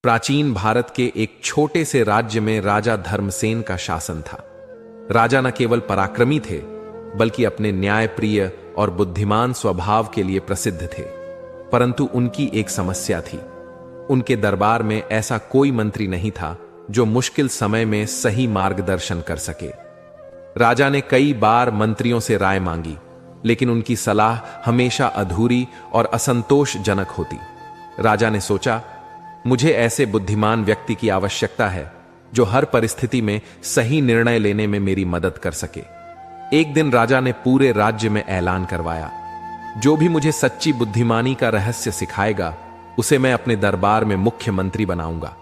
प्राचीन भारत के एक छोटे से राज्य में राजा धर्मसेन का शासन था। राजा न केवल पराक्रमी थे, बल्कि अपने न्यायप्रिय और बुद्धिमान स्वभाव के लिए प्रसिद्ध थे। परंतु उनकी एक समस्या थी। उनके दरबार में ऐसा कोई मंत्री नहीं था जो मुश्किल समय में सही मार्गदर्शन कर सके। राजा ने कई बार मंत्रियों से राय मांगी, लेकिन उनकी सलाह हमेशा अधूरी और असंतोषजनक होती। राजा ने सोचा, मुझे ऐसे बुद्धिमान व्यक्ति की आवश्यकता है जो हर परिस्थिति में सही निर्णय लेने में मेरी मदद कर सके। एक दिन राजा ने पूरे राज्य में ऐलान करवाया, जो भी मुझे सच्ची बुद्धिमानी का रहस्य सिखाएगा, उसे मैं अपने दरबार में मुख्यमंत्री बनाऊंगा।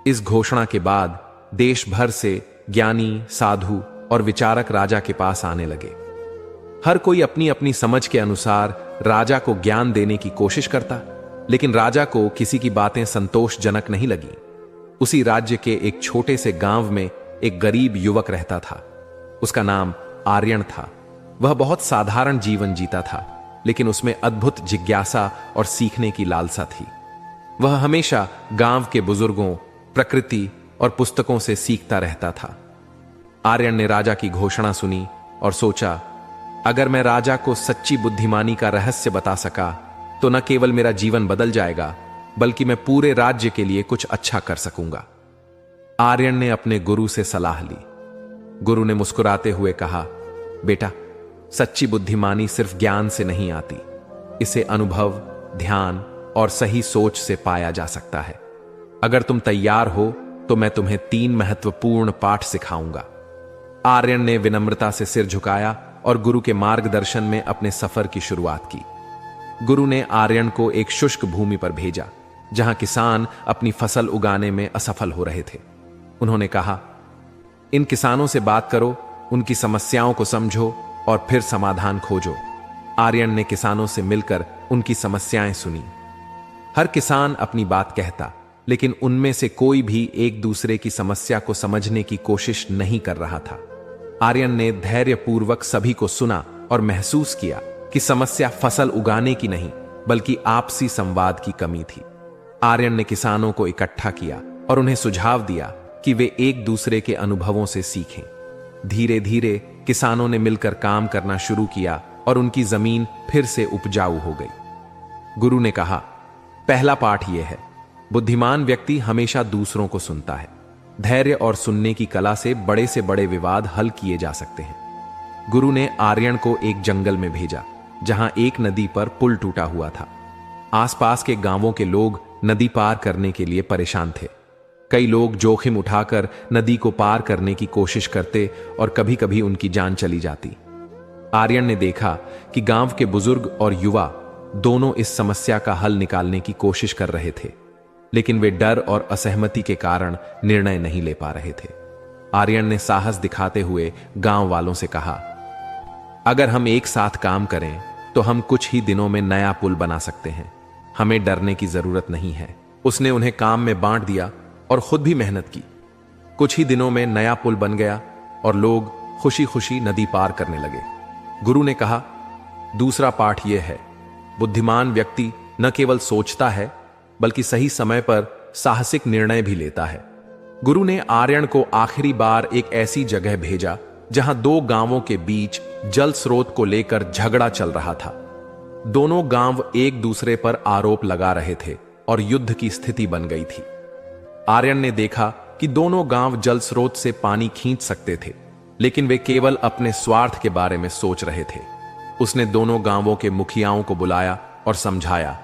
इस घोषणा के बाद देश भर से ज्ञानी, साधु और विचारक राजा के पास आने लगे। हर कोई अपनी अपनी समझ के अनुसार राजा को ज्ञान देने की कोशिश करता, लेकिन राजा को किसी की बातें संतोषजनक नहीं लगी। उसी राज्य के एक छोटे से गांव में एक गरीब युवक रहता था। उसका नाम आर्यन था। वह बहुत साधारण जीवन जीता था, लेकिन उसमें अद्भुत जिज्ञासा और सीखने की लालसा थी। वह हमेशा गांव के बुजुर्गों, प्रकृति और पुस्तकों से सीखता रहता था। आर्यन ने राजा की घोषणा सुनी और सोचा, अगर मैं राजा को सच्ची बुद्धिमानी का रहस्य बता सका तो न केवल मेरा जीवन बदल जाएगा, बल्कि मैं पूरे राज्य के लिए कुछ अच्छा कर सकूंगा। आर्यन ने अपने गुरु से सलाह ली। गुरु ने मुस्कुराते हुए कहा, बेटा, सच्ची बुद्धिमानी सिर्फ ज्ञान से नहीं आती। इसे अनुभव, ध्यान और सही सोच से पाया जा सकता है। अगर तुम तैयार हो तो मैं तुम्हें 3 महत्वपूर्ण पाठ सिखाऊंगा। आर्यन ने विनम्रता से सिर झुकाया और गुरु के मार्गदर्शन में अपने सफर की शुरुआत की। गुरु ने आर्यन को एक शुष्क भूमि पर भेजा, जहां किसान अपनी फसल उगाने में असफल हो रहे थे। उन्होंने कहा, इन किसानों से बात करो, उनकी समस्याओं को समझो और फिर समाधान खोजो। आर्यन ने किसानों से मिलकर उनकी समस्याएं सुनी। हर किसान अपनी बात कहता, लेकिन उनमें से कोई भी एक दूसरे की समस्या को समझने की कोशिश नहीं कर रहा था। आर्यन ने धैर्यपूर्वक सभी को सुना और महसूस किया कि समस्या फसल उगाने की नहीं, बल्कि आपसी संवाद की कमी थी। आर्यन ने किसानों को इकट्ठा किया और उन्हें सुझाव दिया कि वे एक दूसरे के अनुभवों से सीखें। धीरे धीरे किसानों ने मिलकर काम करना शुरू किया और उनकी जमीन फिर से उपजाऊ हो गई। गुरु ने कहा, पहला पाठ यह है, बुद्धिमान व्यक्ति हमेशा दूसरों को सुनता है। धैर्य और सुनने की कला से बड़े विवाद हल किए जा सकते हैं। गुरु ने आर्यन को एक जंगल में भेजा, जहां एक नदी पर पुल टूटा हुआ था। आसपास के गांवों के लोग नदी पार करने के लिए परेशान थे। कई लोग जोखिम उठाकर नदी को पार करने की कोशिश करते और कभी कभी उनकी जान चली जाती। आर्यन ने देखा कि गांव के बुजुर्ग और युवा दोनों इस समस्या का हल निकालने की कोशिश कर रहे थे, लेकिन वे डर और असहमति के कारण निर्णय नहीं ले पा रहे थे। आर्यन ने साहस दिखाते हुए गांव वालों से कहा, अगर हम एक साथ काम करें तो हम कुछ ही दिनों में नया पुल बना सकते हैं। हमें डरने की जरूरत नहीं है। उसने उन्हें काम में बांट दिया और खुद भी मेहनत की। कुछ ही दिनों में नया पुल बन गया और लोग खुशी खुशी नदी पार करने लगे। गुरु ने कहा, दूसरा पाठ यह है, बुद्धिमान व्यक्ति न केवल सोचता है, बल्कि सही समय पर साहसिक निर्णय भी लेता है। गुरु ने आर्यन को आखिरी बार एक ऐसी जगह भेजा जहां 2 गांवों के बीच जल स्रोत को लेकर झगड़ा चल रहा था। दोनों गांव एक दूसरे पर आरोप लगा रहे थे और युद्ध की स्थिति बन गई थी। आर्यन ने देखा कि दोनों गांव जल स्रोत से पानी खींच सकते थे, लेकिन वे केवल अपने स्वार्थ के बारे में सोच रहे थे। उसने दोनों गांवों के मुखियाओं को बुलाया और समझाया,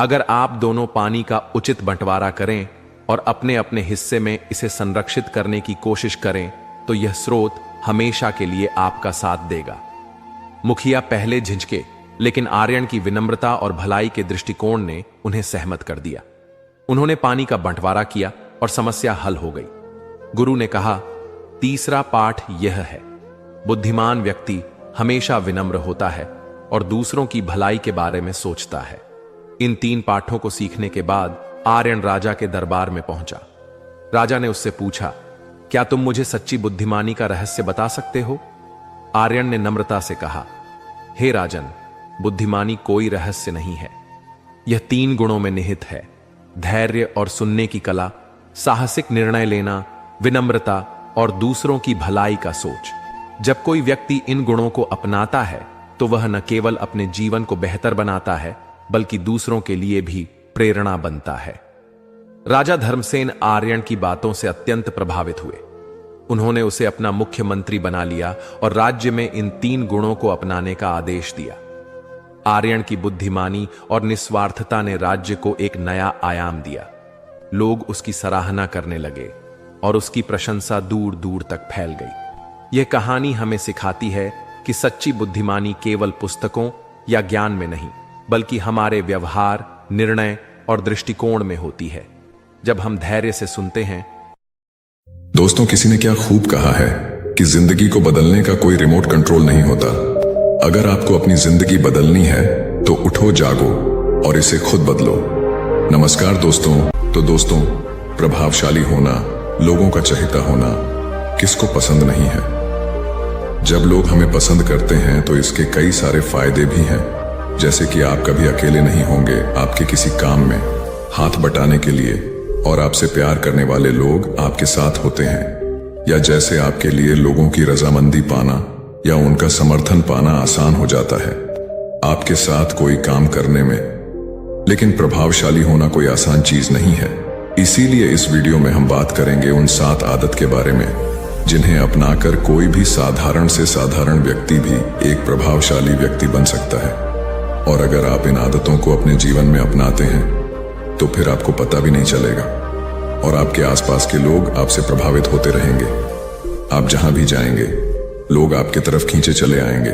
अगर आप दोनों पानी का उचित बंटवारा करें और अपने अपने हिस्से में इसे संरक्षित करने की कोशिश करें, तो यह स्रोत हमेशा के लिए आपका साथ देगा। मुखिया पहले झिझके, लेकिन आर्यन की विनम्रता और भलाई के दृष्टिकोण ने उन्हें सहमत कर दिया। उन्होंने पानी का बंटवारा किया और समस्या हल हो गई। गुरु ने कहा, तीसरा पाठ यह है, बुद्धिमान व्यक्ति हमेशा विनम्र होता है और दूसरों की भलाई के बारे में सोचता है। इन 3 पाठों को सीखने के बाद आर्यन राजा के दरबार में पहुंचा। राजा ने उससे पूछा, क्या तुम मुझे सच्ची बुद्धिमानी का रहस्य बता सकते हो? आर्यन ने नम्रता से कहा, हे राजन, बुद्धिमानी कोई रहस्य नहीं है। यह 3 गुणों में निहित है, धैर्य और सुनने की कला, साहसिक निर्णय लेना, विनम्रता और दूसरों की भलाई का सोच। जब कोई व्यक्ति इन गुणों को अपनाता है तो वह न केवल अपने जीवन को बेहतर बनाता है बल्कि दूसरों के लिए भी प्रेरणा बनता है। राजा धर्मसेन आर्यन की बातों से अत्यंत प्रभावित हुए। उन्होंने उसे अपना मुख्यमंत्री बना लिया और राज्य में इन 3 गुणों को अपनाने का आदेश दिया। आर्यन की बुद्धिमानी और निस्वार्थता ने राज्य को एक नया आयाम दिया। लोग उसकी सराहना करने लगे और उसकी प्रशंसा दूर दूर तक फैल गई। यह कहानी हमें सिखाती है कि सच्ची बुद्धिमानी केवल पुस्तकों या ज्ञान में नहीं बल्कि हमारे व्यवहार, निर्णय और दृष्टिकोण में होती है। जब हम धैर्य से सुनते हैं। दोस्तों, किसी ने क्या खूब कहा है कि जिंदगी को बदलने का कोई रिमोट कंट्रोल नहीं होता। अगर आपको अपनी जिंदगी बदलनी है तो उठो, जागो और इसे खुद बदलो। नमस्कार दोस्तों। तो दोस्तों, प्रभावशाली होना, लोगों का चहेता होना किसको पसंद नहीं है। जब लोग हमें पसंद करते हैं तो इसके कई सारे फायदे भी हैं, जैसे कि आप कभी अकेले नहीं होंगे आपके किसी काम में हाथ बटाने के लिए, और आपसे प्यार करने वाले लोग आपके साथ होते हैं, या जैसे आपके लिए लोगों की रजामंदी पाना या उनका समर्थन पाना आसान हो जाता है आपके साथ कोई काम करने में। लेकिन प्रभावशाली होना कोई आसान चीज नहीं है। इसीलिए इस वीडियो में हम बात करेंगे उन 7 आदत के बारे में जिन्हें अपनाकर कोई भी साधारण से साधारण व्यक्ति भी एक प्रभावशाली व्यक्ति बन सकता है। और अगर आप इन आदतों को अपने जीवन में अपनाते हैं तो फिर आपको पता भी नहीं चलेगा और आपके आसपास के लोग आपसे प्रभावित होते रहेंगे। आप जहां भी जाएंगे लोग आपके तरफ खींचे चले आएंगे।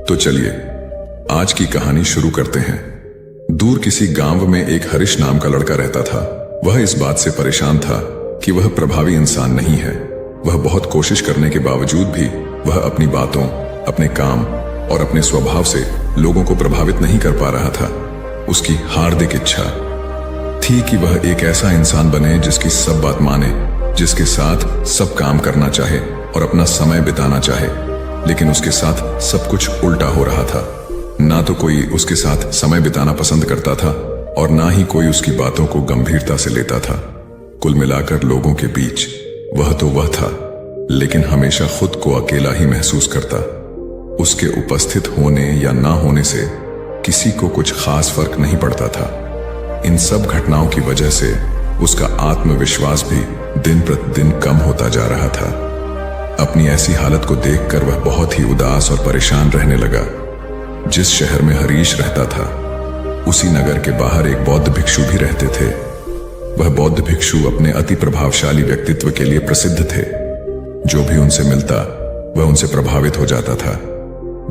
तो चलिए आज की कहानी शुरू करते हैं। दूर किसी गांव में एक हरीश नाम का लड़का रहता था। वह इस बात से परेशान था कि वह प्रभावी इंसान नहीं है। वह बहुत कोशिश करने के बावजूद भी वह अपनी बातों, अपने काम और अपने स्वभाव से लोगों को प्रभावित नहीं कर पा रहा था। उसकी हार्दिक इच्छा थी कि वह एक ऐसा इंसान बने जिसकी सब बात माने, जिसके साथ सब काम करना चाहे और अपना समय बिताना चाहे। लेकिन उसके साथ सब कुछ उल्टा हो रहा था। ना तो कोई उसके साथ समय बिताना पसंद करता था और ना ही कोई उसकी बातों को गंभीरता से लेता था। कुल मिलाकर लोगों के बीच वह तो वह था, लेकिन हमेशा खुद को अकेला ही महसूस करता। उसके उपस्थित होने या ना होने से किसी को कुछ खास फर्क नहीं पड़ता था। इन सब घटनाओं की वजह से उसका आत्मविश्वास भी दिन प्रतिदिन कम होता जा रहा था। अपनी ऐसी हालत को देखकर वह बहुत ही उदास और परेशान रहने लगा। जिस शहर में हरीश रहता था उसी नगर के बाहर एक बौद्ध भिक्षु भी रहते थे। वह बौद्ध भिक्षु अपने अति प्रभावशाली व्यक्तित्व के लिए प्रसिद्ध थे। जो भी उनसे मिलता वह उनसे प्रभावित हो जाता था।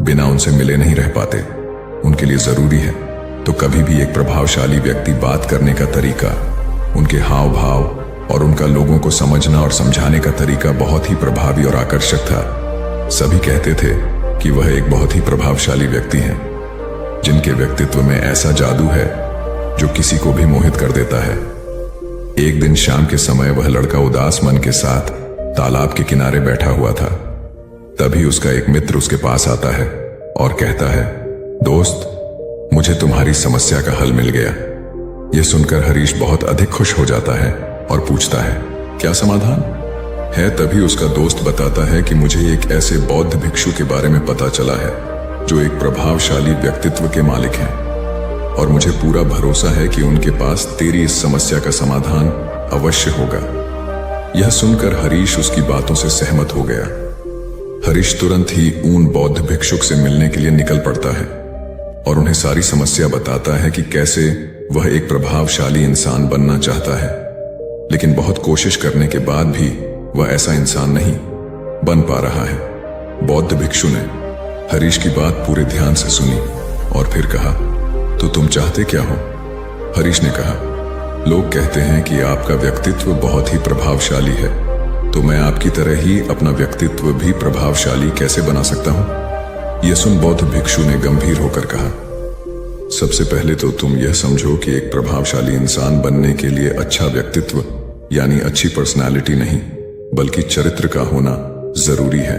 बिना उनसे मिले नहीं रह पाते। उनके लिए जरूरी है तो कभी भी एक प्रभावशाली व्यक्ति बात करने का तरीका, उनके हाव भाव और उनका लोगों को समझना और समझाने का तरीका बहुत ही प्रभावी और आकर्षक था। सभी कहते थे कि वह एक बहुत ही प्रभावशाली व्यक्ति हैं, जिनके व्यक्तित्व में ऐसा जादू है जो किसी को भी मोहित कर देता है। एक दिन शाम के समय वह लड़का उदास मन के साथ तालाब के किनारे बैठा हुआ था। तभी उसका एक मित्र उसके पास आता है और कहता है, दोस्त, मुझे तुम्हारी समस्या का हल मिल गया। यह सुनकर हरीश बहुत अधिक खुश हो जाता है और पूछता है, क्या समाधान है? तभी उसका दोस्त बताता है कि मुझे एक ऐसे बौद्ध भिक्षु के बारे में पता चला है जो एक प्रभावशाली व्यक्तित्व के मालिक हैं, और मुझे पूरा भरोसा है कि उनके पास तेरी इस समस्या का समाधान अवश्य होगा। यह सुनकर हरीश उसकी बातों से सहमत हो गया। हरीश तुरंत ही उन बौद्ध भिक्षुक से मिलने के लिए निकल पड़ता है और उन्हें सारी समस्या बताता है कि कैसे वह एक प्रभावशाली इंसान बनना चाहता है, लेकिन बहुत कोशिश करने के बाद भी वह ऐसा इंसान नहीं बन पा रहा है। बौद्ध भिक्षु ने हरीश की बात पूरे ध्यान से सुनी और फिर कहा, तो तुम चाहते क्या हो? हरीश ने कहा, लोग कहते हैं कि आपका व्यक्तित्व बहुत ही प्रभावशाली है, तो मैं आपकी तरह ही अपना व्यक्तित्व भी प्रभावशाली कैसे बना सकता हूं? यह सुन बौद्ध भिक्षु ने गंभीर होकर कहा, सबसे पहले तो तुम यह समझो कि एक प्रभावशाली इंसान बनने के लिए अच्छा व्यक्तित्व यानी अच्छी पर्सनालिटी नहीं बल्कि चरित्र का होना जरूरी है।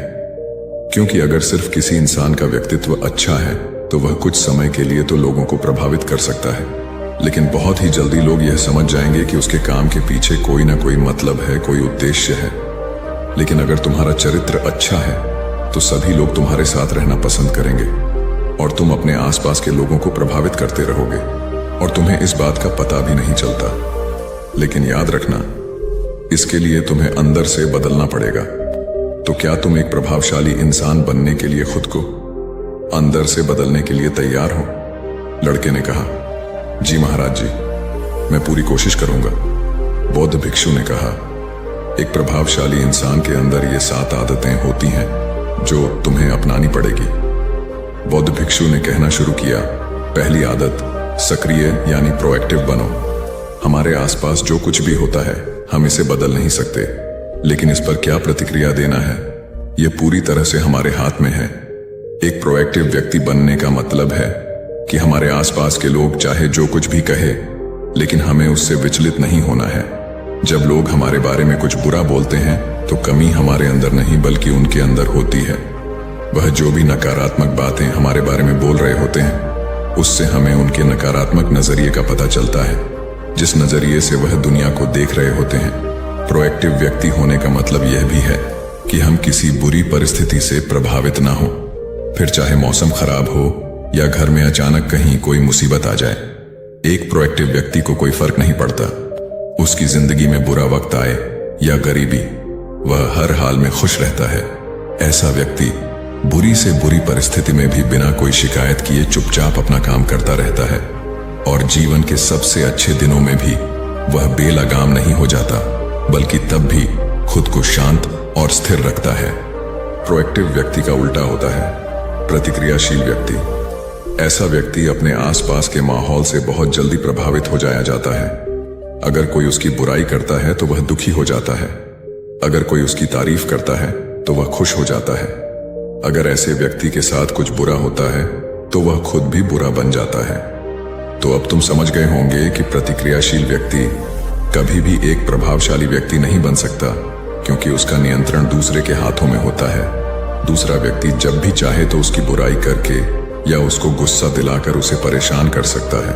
क्योंकि अगर सिर्फ किसी इंसान का व्यक्तित्व अच्छा है तो वह कुछ समय के लिए तो लोगों को प्रभावित कर सकता है, लेकिन बहुत ही जल्दी लोग यह समझ जाएंगे कि उसके काम के पीछे कोई ना कोई मतलब है, कोई उद्देश्य है। लेकिन अगर तुम्हारा चरित्र अच्छा है तो सभी लोग तुम्हारे साथ रहना पसंद करेंगे और तुम अपने आसपास के लोगों को प्रभावित करते रहोगे और तुम्हें इस बात का पता भी नहीं चलता। लेकिन याद रखना, इसके लिए तुम्हें अंदर से बदलना पड़ेगा। तो क्या तुम एक प्रभावशाली इंसान बनने के लिए खुद को अंदर से बदलने के लिए तैयार हो? लड़के ने कहा, जी महाराज जी, मैं पूरी कोशिश करूंगा। बौद्ध भिक्षु ने कहा, एक प्रभावशाली इंसान के अंदर ये 7 आदतें होती हैं जो तुम्हें अपनानी पड़ेगी। बौद्ध भिक्षु ने कहना शुरू किया, पहली आदत, सक्रिय यानी प्रोएक्टिव बनो। हमारे आसपास जो कुछ भी होता है हम इसे बदल नहीं सकते, लेकिन इस पर क्या प्रतिक्रिया देना है यह पूरी तरह से हमारे हाथ में है। एक प्रोएक्टिव व्यक्ति बनने का मतलब है कि हमारे आसपास के लोग चाहे जो कुछ भी कहे, लेकिन हमें उससे विचलित नहीं होना है। जब लोग हमारे बारे में कुछ बुरा बोलते हैं तो कमी हमारे अंदर नहीं बल्कि उनके अंदर होती है। वह जो भी नकारात्मक बातें हमारे बारे में बोल रहे होते हैं उससे हमें उनके नकारात्मक नजरिए का पता चलता है, जिस नजरिए से वह दुनिया को देख रहे होते हैं। प्रोएक्टिव व्यक्ति होने का मतलब यह भी है कि हम किसी बुरी परिस्थिति से प्रभावित ना हो, फिर चाहे मौसम खराब हो या घर में अचानक कहीं कोई मुसीबत आ जाए। एक प्रोएक्टिव व्यक्ति को कोई फर्क नहीं पड़ता उसकी जिंदगी में बुरा वक्त आए या गरीबी, वह हर हाल में खुश रहता है। ऐसा व्यक्ति बुरी से बुरी परिस्थिति में भी बिना कोई शिकायत किए चुपचाप अपना काम करता रहता है और जीवन के सबसे अच्छे दिनों में भी वह बेलगाम नहीं हो जाता, बल्कि तब भी खुद को शांत और स्थिर रखता है। प्रोएक्टिव व्यक्ति का उल्टा होता है प्रतिक्रियाशील व्यक्ति। ऐसा व्यक्ति अपने आसपास के माहौल से बहुत जल्दी प्रभावित हो जाया जाता है। अगर कोई उसकी बुराई करता है तो वह दुखी हो जाता है, अगर कोई उसकी तारीफ करता है तो वह खुश हो जाता है। अगर ऐसे व्यक्ति के साथ कुछ बुरा होता है तो वह खुद भी बुरा बन जाता है। तो अब तुम समझ गए होंगे कि प्रतिक्रियाशील व्यक्ति कभी भी एक प्रभावशाली व्यक्ति नहीं बन सकता, क्योंकि उसका नियंत्रण दूसरे के हाथों में होता है। दूसरा व्यक्ति जब भी चाहे तो उसकी बुराई करके या उसको गुस्सा दिलाकर उसे परेशान कर सकता है,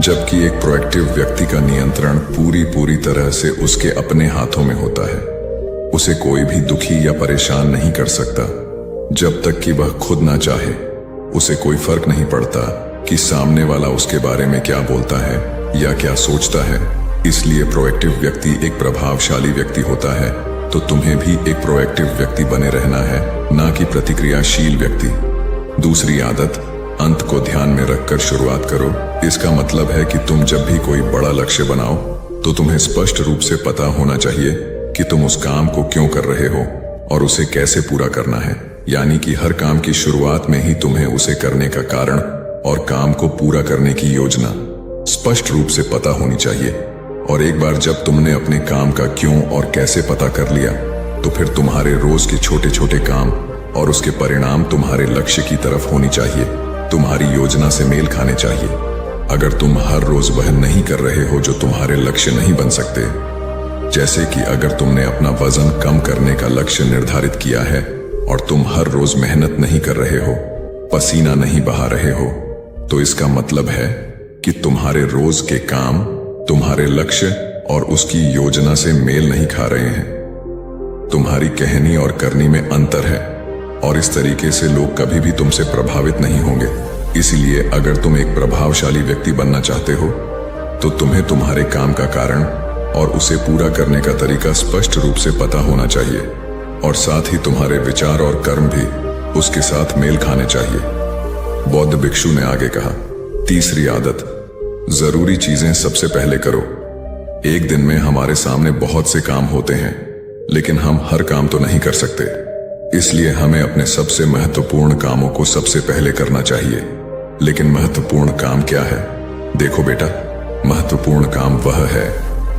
जबकि एक प्रोएक्टिव व्यक्ति का नियंत्रण पूरी तरह से उसके अपने हाथों में होता है। उसे कोई भी दुखी या परेशान नहीं कर सकता जब तक कि वह खुद ना चाहे। उसे कोई फर्क नहीं पड़ता कि सामने वाला उसके बारे में क्या बोलता है या क्या सोचता है। इसलिए प्रोएक्टिव व्यक्ति एक प्रभावशाली व्यक्ति होता है। तो तुम्हें भी एक प्रोएक्टिव व्यक्ति बने रहना है, ना कि प्रतिक्रियाशील व्यक्ति। दूसरी आदत, अंत को ध्यान में रखकर शुरुआत करो। इसका मतलब है कि तुम जब भी कोई बड़ा लक्ष्य बनाओ तो तुम्हें स्पष्ट रूप से पता होना चाहिए कि तुम उस काम को क्यों कर रहे हो और उसे कैसे पूरा करना है। यानी कि हर काम की शुरुआत में ही तुम्हें उसे करने का कारण और काम को पूरा करने की योजना स्पष्ट रूप से पता होनी चाहिए। और एक बार जब तुमने अपने काम का क्यों और कैसे पता कर लिया तो फिर तुम्हारे रोज के छोटे छोटे काम और उसके परिणाम तुम्हारे लक्ष्य की तरफ होनी चाहिए, तुम्हारी योजना से मेल खाने चाहिए। अगर तुम हर रोज वह नहीं कर रहे हो जो तुम्हारे लक्ष्य नहीं बन सकते, जैसे कि अगर तुमने अपना वजन कम करने का लक्ष्य निर्धारित किया है और तुम हर रोज मेहनत नहीं कर रहे हो, पसीना नहीं बहा रहे हो, तो इसका मतलब है कि तुम्हारे रोज के काम तुम्हारे लक्ष्य और उसकी योजना से मेल नहीं खा रहे हैं। तुम्हारी कहनी और करनी में अंतर है और इस तरीके से लोग कभी भी तुमसे प्रभावित नहीं होंगे। इसलिए अगर तुम एक प्रभावशाली व्यक्ति बनना चाहते हो तो तुम्हें तुम्हारे काम का कारण और उसे पूरा करने का तरीका स्पष्ट रूप से पता होना चाहिए और साथ ही तुम्हारे विचार और कर्म भी उसके साथ मेल खाने चाहिए। बौद्ध भिक्षु ने आगे कहा, तीसरी आदत, जरूरी चीजें सबसे पहले करो। एक दिन में हमारे सामने बहुत से काम होते हैं, लेकिन हम हर काम तो नहीं कर सकते। इसलिए हमें अपने सबसे महत्वपूर्ण कामों को सबसे पहले करना चाहिए। लेकिन महत्वपूर्ण काम क्या है? देखो बेटा, महत्वपूर्ण काम वह है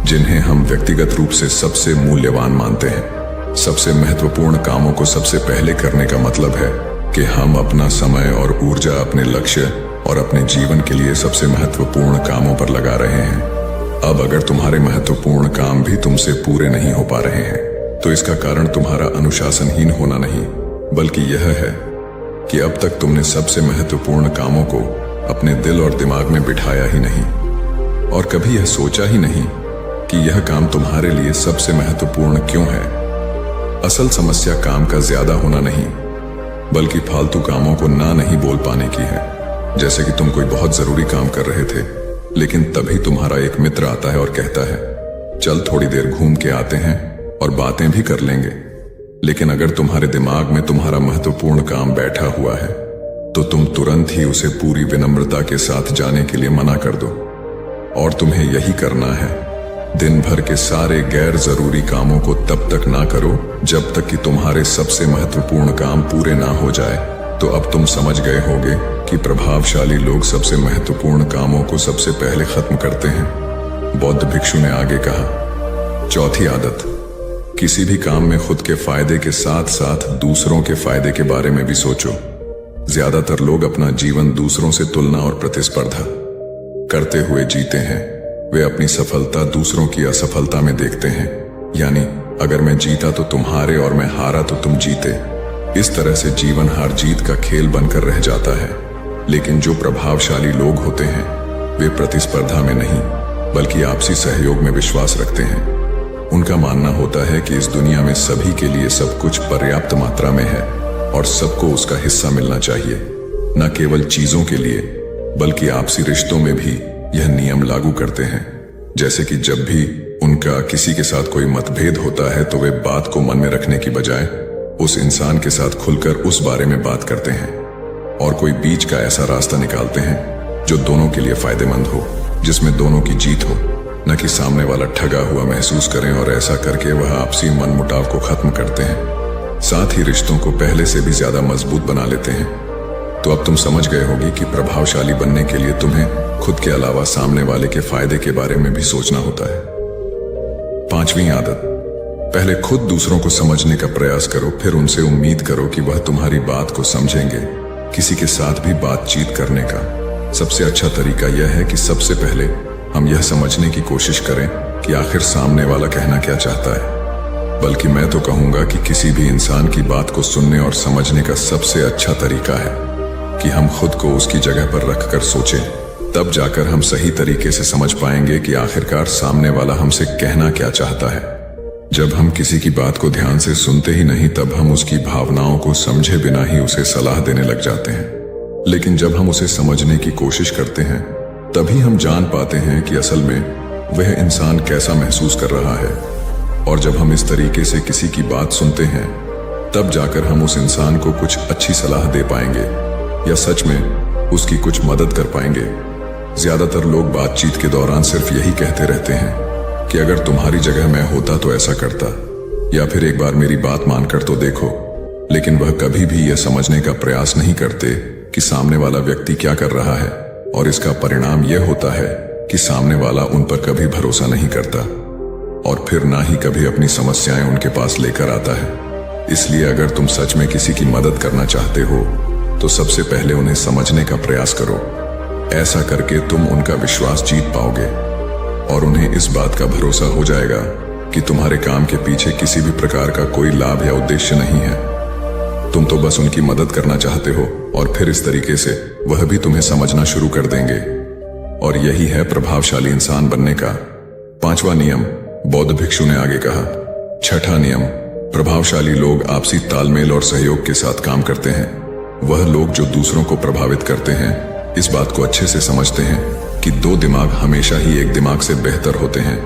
जिन्हें हम व्यक्तिगत रूप से सबसे मूल्यवान मानते हैं। सबसे महत्वपूर्ण कामों को सबसे पहले करने का मतलब है कि हम अपना समय और ऊर्जा अपने लक्ष्य और अपने जीवन के लिए सबसे महत्वपूर्ण कामों पर लगा रहे हैं। अब अगर तुम्हारे महत्वपूर्ण काम भी तुमसे पूरे नहीं हो पा रहे हैं तो इसका कारण तुम्हारा अनुशासनहीन होना नहीं, बल्कि यह है कि अब तक तुमने सबसे महत्वपूर्ण कामों को अपने दिल और दिमाग में बिठाया ही नहीं। और कभी यह सोचा ही नहीं कि यह काम तुम्हारे लिए सबसे महत्वपूर्ण क्यों है। असल समस्या काम का ज्यादा होना नहीं, बल्कि फालतू कामों को ना नहीं बोल पाने की है। जैसे कि तुम कोई बहुत जरूरी काम कर रहे थे, लेकिन तभी तुम्हारा एक मित्र आता है और कहता है, चल थोड़ी देर घूम के आते हैं और बातें भी कर लेंगे। लेकिन अगर तुम्हारे दिमाग में तुम्हारा महत्वपूर्ण काम बैठा हुआ है, तो तुम तुरंत ही उसे पूरी विनम्रता के साथ जाने के लिए मना कर दो। और तुम्हें यही करना है। दिन भर के सारे गैर जरूरी कामों को तब तक ना करो जब तक कि तुम्हारे सबसे महत्वपूर्ण काम पूरे ना हो जाए। तो अब तुम समझ गए होगे कि प्रभावशाली लोग सबसे महत्वपूर्ण कामों को सबसे पहले खत्म करते हैं। बौद्ध भिक्षु ने आगे कहा, चौथी आदत, किसी भी काम में खुद के फायदे के साथ साथ दूसरों के फायदे के बारे में भी सोचो। ज्यादातर लोग अपना जीवन दूसरों से तुलना और प्रतिस्पर्धा करते हुए जीते हैं। वे अपनी सफलता दूसरों की असफलता में देखते हैं। यानी अगर मैं जीता तो तुम्हारे और मैं हारा तो तुम जीते। इस तरह से जीवन हार जीत का खेल बनकर रह जाता है। लेकिन जो प्रभावशाली लोग होते हैं, वे प्रतिस्पर्धा में नहीं बल्कि आपसी सहयोग में विश्वास रखते हैं। उनका मानना होता है कि इस दुनिया में सभी के लिए सब कुछ पर्याप्त मात्रा में है और सबको उसका हिस्सा मिलना चाहिए। न केवल चीजों के लिए बल्कि आपसी रिश्तों में भी यह नियम लागू करते हैं। जैसे कि जब भी उनका किसी के साथ कोई मतभेद होता है तो वे बात को मन में रखने की बजाय उस इंसान के साथ खुलकर उस बारे में बात करते हैं और कोई बीच का ऐसा रास्ता निकालते हैं जो दोनों के लिए फायदेमंद हो, जिसमें दोनों की जीत हो, न कि सामने वाला ठगा हुआ महसूस करें। और ऐसा करके वह आपसी मनमुटाव को खत्म करते हैं, साथ ही रिश्तों को पहले से भी ज्यादा मजबूत बना लेते हैं। तो अब तुम समझ गए होगे कि प्रभावशाली बनने के लिए तुम्हें खुद के अलावा सामने वाले के फायदे के बारे में भी सोचना होता है। पांचवी आदत, पहले खुद दूसरों को समझने का प्रयास करो, फिर उनसे उम्मीद करो कि वह तुम्हारी बात को समझेंगे। किसी के साथ भी बातचीत करने का सबसे अच्छा तरीका यह है कि सबसे पहले हम यह समझने की कोशिश करें कि आखिर सामने वाला कहना क्या चाहता है। बल्कि मैं तो कहूंगा कि किसी भी इंसान की बात को सुनने और समझने का सबसे अच्छा तरीका है कि हम खुद को उसकी जगह पर रखकर सोचें। तब जाकर हम सही तरीके से समझ पाएंगे कि आखिरकार सामने वाला हमसे कहना क्या चाहता है। जब हम किसी की बात को ध्यान से सुनते ही नहीं, तब हम उसकी भावनाओं को समझे बिना ही उसे सलाह देने लग जाते हैं। लेकिन जब हम उसे समझने की कोशिश करते हैं, तभी हम जान पाते हैं कि असल में वह इंसान कैसा महसूस कर रहा है। और जब हम इस तरीके से किसी की बात सुनते हैं, तब जाकर हम उस इंसान को कुछ अच्छी सलाह दे पाएंगे या सच में उसकी कुछ मदद कर पाएंगे। ज्यादातर लोग बातचीत के दौरान सिर्फ यही कहते रहते हैं कि अगर तुम्हारी जगह मैं होता तो ऐसा करता, या फिर एक बार मेरी बात मानकर तो देखो। लेकिन वह कभी भी यह समझने का प्रयास नहीं करते कि सामने वाला व्यक्ति क्या कर रहा है। और इसका परिणाम यह होता है कि सामने वाला उन पर कभी भरोसा नहीं करता और फिर ना ही कभी अपनी समस्याएं उनके पास लेकर आता है। इसलिए अगर तुम सच में किसी की मदद करना चाहते हो तो सबसे पहले उन्हें समझने का प्रयास करो। ऐसा करके तुम उनका विश्वास जीत पाओगे और उन्हें इस बात का भरोसा हो जाएगा कि तुम्हारे काम के पीछे किसी भी प्रकार का कोई लाभ या उद्देश्य नहीं है। तुम तो बस उनकी मदद करना चाहते हो और फिर इस तरीके से वह भी तुम्हें समझना शुरू कर देंगे। और यही है प्रभावशाली इंसान बनने का पांचवा नियम, बौद्ध भिक्षु ने आगे कहा। छठा नियम, प्रभावशाली लोग आपसी तालमेल और सहयोग के साथ काम करते हैं। वह लोग जो दूसरों को प्रभावित करते हैं इस बात को अच्छे से समझते हैं कि दो दिमाग हमेशा ही एक दिमाग से बेहतर होते हैं।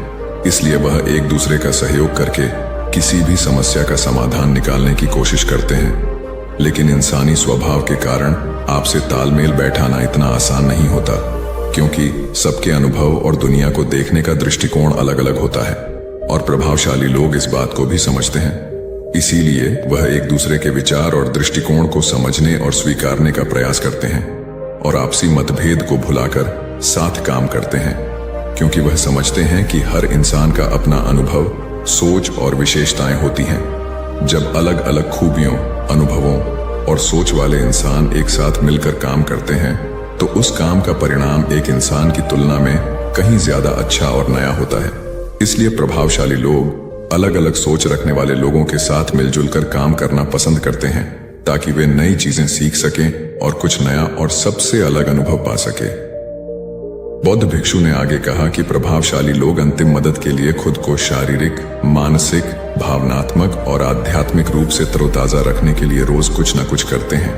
इसलिए वह एक दूसरे का सहयोग करके किसी भी समस्या का समाधान निकालने की कोशिश करते हैं। लेकिन इंसानी स्वभाव के कारण आपसे तालमेल बैठाना इतना आसान नहीं होता, क्योंकि सबके अनुभव और दुनिया को देखने का दृष्टिकोण अलग अलग होता है और प्रभावशाली लोग इस बात को भी समझते हैं। इसीलिए वह एक दूसरे के विचार और दृष्टिकोण को समझने और स्वीकारने का प्रयास करते हैं और आपसी मतभेद को भुलाकर साथ काम करते हैं, क्योंकि वह समझते हैं कि हर इंसान का अपना अनुभव, सोच और विशेषताएं होती हैं। जब अलग अलग खूबियों, अनुभवों और सोच वाले इंसान एक साथ मिलकर काम करते हैं तो उस काम का परिणाम एक इंसान की तुलना में कहीं ज्यादा अच्छा और नया होता है। इसलिए प्रभावशाली लोग अलग अलग सोच रखने वाले लोगों के साथ मिलजुल कर काम करना पसंद करते हैं, ताकि वे नई चीजें सीख सकें और कुछ नया और सबसे अलग अनुभव पा सके। बौद्ध भिक्षु ने आगे कहा कि प्रभावशाली लोग अंतिम मदद के लिए खुद को शारीरिक, मानसिक, भावनात्मक और आध्यात्मिक रूप से तरोताजा रखने के लिए रोज कुछ न कुछ करते हैं।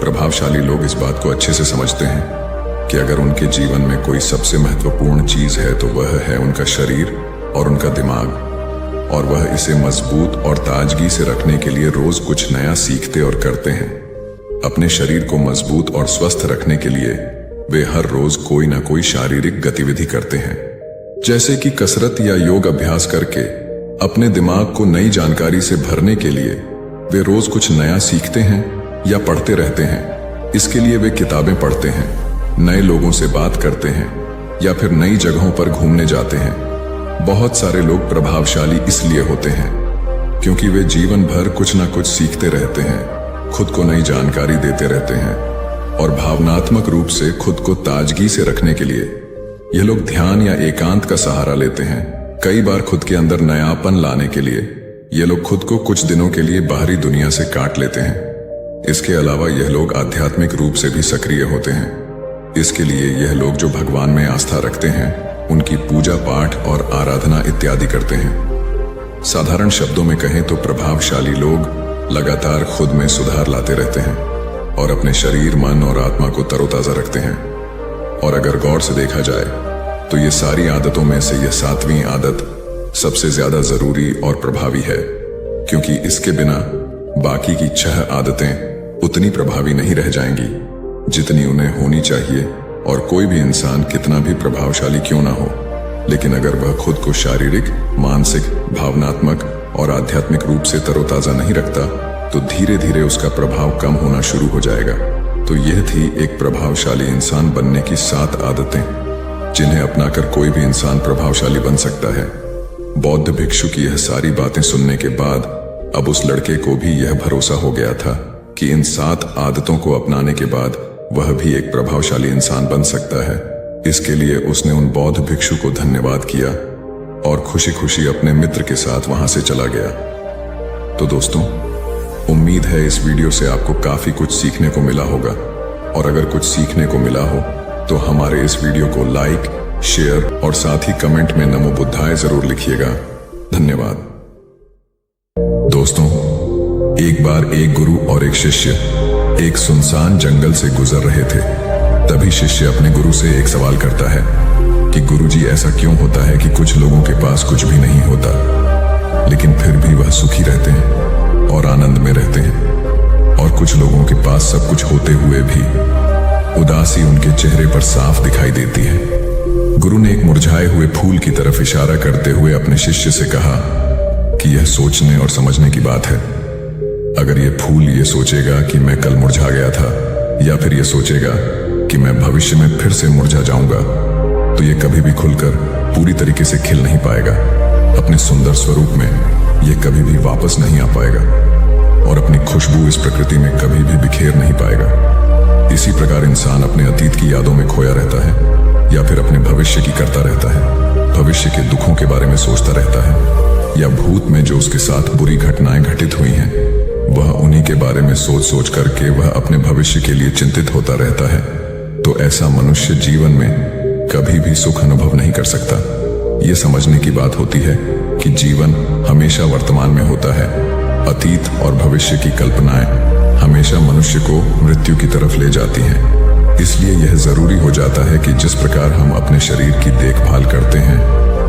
प्रभावशाली लोग इस बात को अच्छे से समझते हैं कि अगर उनके जीवन में कोई सबसे महत्वपूर्ण चीज है तो वह है उनका शरीर और उनका दिमाग, और वह इसे मजबूत और ताजगी से रखने के लिए रोज कुछ नया सीखते और करते हैं। अपने शरीर को मजबूत और स्वस्थ रखने के लिए वे हर रोज कोई ना कोई शारीरिक गतिविधि करते हैं, जैसे कि कसरत या योग अभ्यास करके अपने दिमाग को नई जानकारी से भरने के लिए वे रोज कुछ नया सीखते हैं या पढ़ते रहते हैं। इसके लिए वे किताबें पढ़ते हैं, नए लोगों से बात करते हैं या फिर नई जगहों पर घूमने जाते हैं। बहुत सारे लोग प्रभावशाली इसलिए होते हैं क्योंकि वे जीवन भर कुछ ना कुछ सीखते रहते हैं, खुद को नई जानकारी देते रहते हैं और भावनात्मक रूप से खुद को ताजगी से रखने के लिए ये लोग ध्यान या एकांत का सहारा लेते हैं। कई बार खुद के अंदर नयापन लाने के लिए ये लोग खुद को कुछ दिनों के लिए बाहरी दुनिया से काट लेते हैं। इसके अलावा यह लोग आध्यात्मिक रूप से भी सक्रिय होते हैं। इसके लिए यह लोग जो भगवान में आस्था रखते हैं उनकी पूजा पाठ और आराधना इत्यादि करते हैं। साधारण शब्दों में कहें तो प्रभावशाली लोग लगातार खुद में सुधार लाते रहते हैं और अपने शरीर, मन और आत्मा को तरोताजा रखते हैं। और अगर गौर से देखा जाए तो ये सारी आदतों में से यह 7वीं आदत सबसे ज्यादा जरूरी और प्रभावी है, क्योंकि इसके बिना बाकी की 6 आदतें उतनी प्रभावी नहीं रह जाएंगी जितनी उन्हें होनी चाहिए। और कोई भी इंसान कितना भी प्रभावशाली क्यों ना हो, लेकिन अगर वह खुद को शारीरिक, मानसिक, भावनात्मक और आध्यात्मिक रूप से तरोताजा नहीं रखता तो धीरे धीरे उसका प्रभाव कम होना शुरू हो जाएगा। तो यह थी एक प्रभावशाली इंसान बनने की 7 आदतें जिन्हें अपनाकर कोई भी इंसान प्रभावशाली बन सकता है। बौद्ध भिक्षु की यह सारी बातें सुनने के बाद अब उस लड़के को भी यह भरोसा हो गया था कि इन 7 आदतों को अपनाने के बाद वह भी एक प्रभावशाली इंसान बन सकता है। इसके लिए उसने उन बौद्ध भिक्षु को धन्यवाद किया और खुशी खुशी अपने मित्र के साथ वहां से चला गया। तो दोस्तों, उम्मीद है इस वीडियो से आपको काफी कुछ सीखने को मिला होगा, और अगर कुछ सीखने को मिला हो तो हमारे इस वीडियो को लाइक, शेयर और साथ ही कमेंट में नमो बुद्धाय जरूर लिखिएगा। धन्यवाद। दोस्तों, एक बार एक गुरु और एक शिष्य एक सुनसान जंगल से गुजर रहे थे। तभी शिष्य अपने गुरु से एक सवाल करता है कि गुरुजी, ऐसा क्यों होता है कि कुछ लोगों के पास कुछ भी नहीं होता लेकिन फिर भी वह सुखी रहते हैं और आनंद में रहते हैं, और कुछ लोगों के पास सब कुछ होते हुए भी उदासी उनके चेहरे पर साफ दिखाई देती है। गुरु ने एक मुरझाए हुए फूल की तरफ इशारा करते हुए अपने शिष्य से कहा कि यह सोचने और समझने की बात है। अगर यह फूल ये सोचेगा कि मैं कल मुरझा गया था, या फिर यह सोचेगा कि मैं भविष्य में फिर से मुरझा जाऊंगा, तो यह कभी भी खुलकर पूरी तरीके से खिल नहीं पाएगा। अपने सुंदर स्वरूप में यह कभी भी वापस नहीं आ पाएगा और अपनी खुशबू इस प्रकृति में कभी भी बिखेर नहीं पाएगा। इसी प्रकार इंसान अपने अतीत की यादों में खोया रहता है, या फिर अपने भविष्य की करता रहता है, भविष्य के दुखों के बारे में सोचता रहता है, या भूत में जो उसके साथ बुरी घटनाएं घटित हुई हैं वह उन्हीं के बारे में सोच सोच करके वह अपने भविष्य के लिए चिंतित होता रहता है। तो ऐसा मनुष्य जीवन में कभी भी सुख अनुभव नहीं कर सकता। यह समझने की बात होती है कि जीवन हमेशा वर्तमान में होता है। अतीत और भविष्य की कल्पनाएं हमेशा मनुष्य को मृत्यु की तरफ ले जाती हैं। इसलिए यह जरूरी हो जाता है कि जिस प्रकार हम अपने शरीर की देखभाल करते हैं,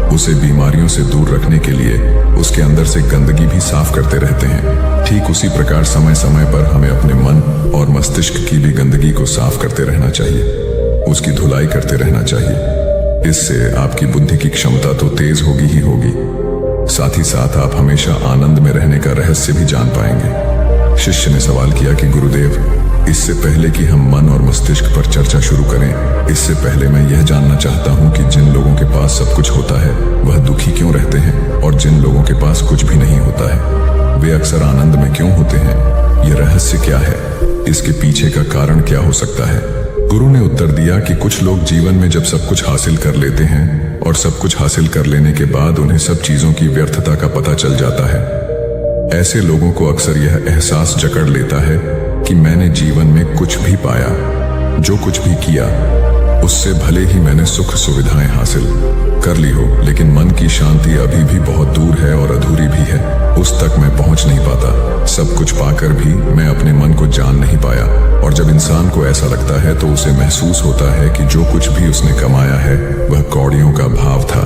उसे बीमारियों से दूर रखने के लिए उसके अंदर से गंदगी भी साफ करते रहते हैं। ठीक उसी प्रकार समय समय पर हमें अपने मन और मस्तिष्क की भी गंदगी को साफ करते रहना चाहिए, उसकी धुलाई करते रहना चाहिए। इससे आपकी बुद्धि की क्षमता तो तेज होगी ही होगी, साथ ही साथ आप हमेशा आनंद में रहने का रहस्य भी जान पाएंगे। शिष्य ने सवाल किया कि गुरुदेव, इससे पहले कि हम मन और मस्तिष्क पर चर्चा शुरू करें, इससे पहले मैं यह जानना चाहता हूं कि जिन लोगों के पास सब कुछ होता है वह दुखी क्यों रहते हैं, और जिन लोगों के पास कुछ भी नहीं होता है वे अक्सर आनंद में क्यों होते हैं? यह रहस्य क्या है? इसके पीछे का कारण क्या हो सकता है? गुरु ने उत्तर दिया कि कुछ लोग जीवन में जब सब कुछ हासिल कर लेते हैं और सब कुछ हासिल कर लेने के बाद उन्हें सब चीजों की व्यर्थता का पता चल जाता है। ऐसे लोगों को अक्सर यह एहसास जकड़ लेता है कि मैंने जीवन में कुछ भी पाया, जो कुछ भी किया उससे भले ही मैंने सुख सुविधाएं हासिल कर ली हो, लेकिन मन की शांति अभी भी बहुत दूर है और अधूरी भी है। उस तक मैं पहुंच नहीं पाता। सब कुछ पाकर भी मैं अपने मन को जान नहीं पाया। और जब इंसान को ऐसा लगता है तो उसे महसूस होता है कि जो कुछ भी उसने कमाया है वह कौड़ियों का भाव था।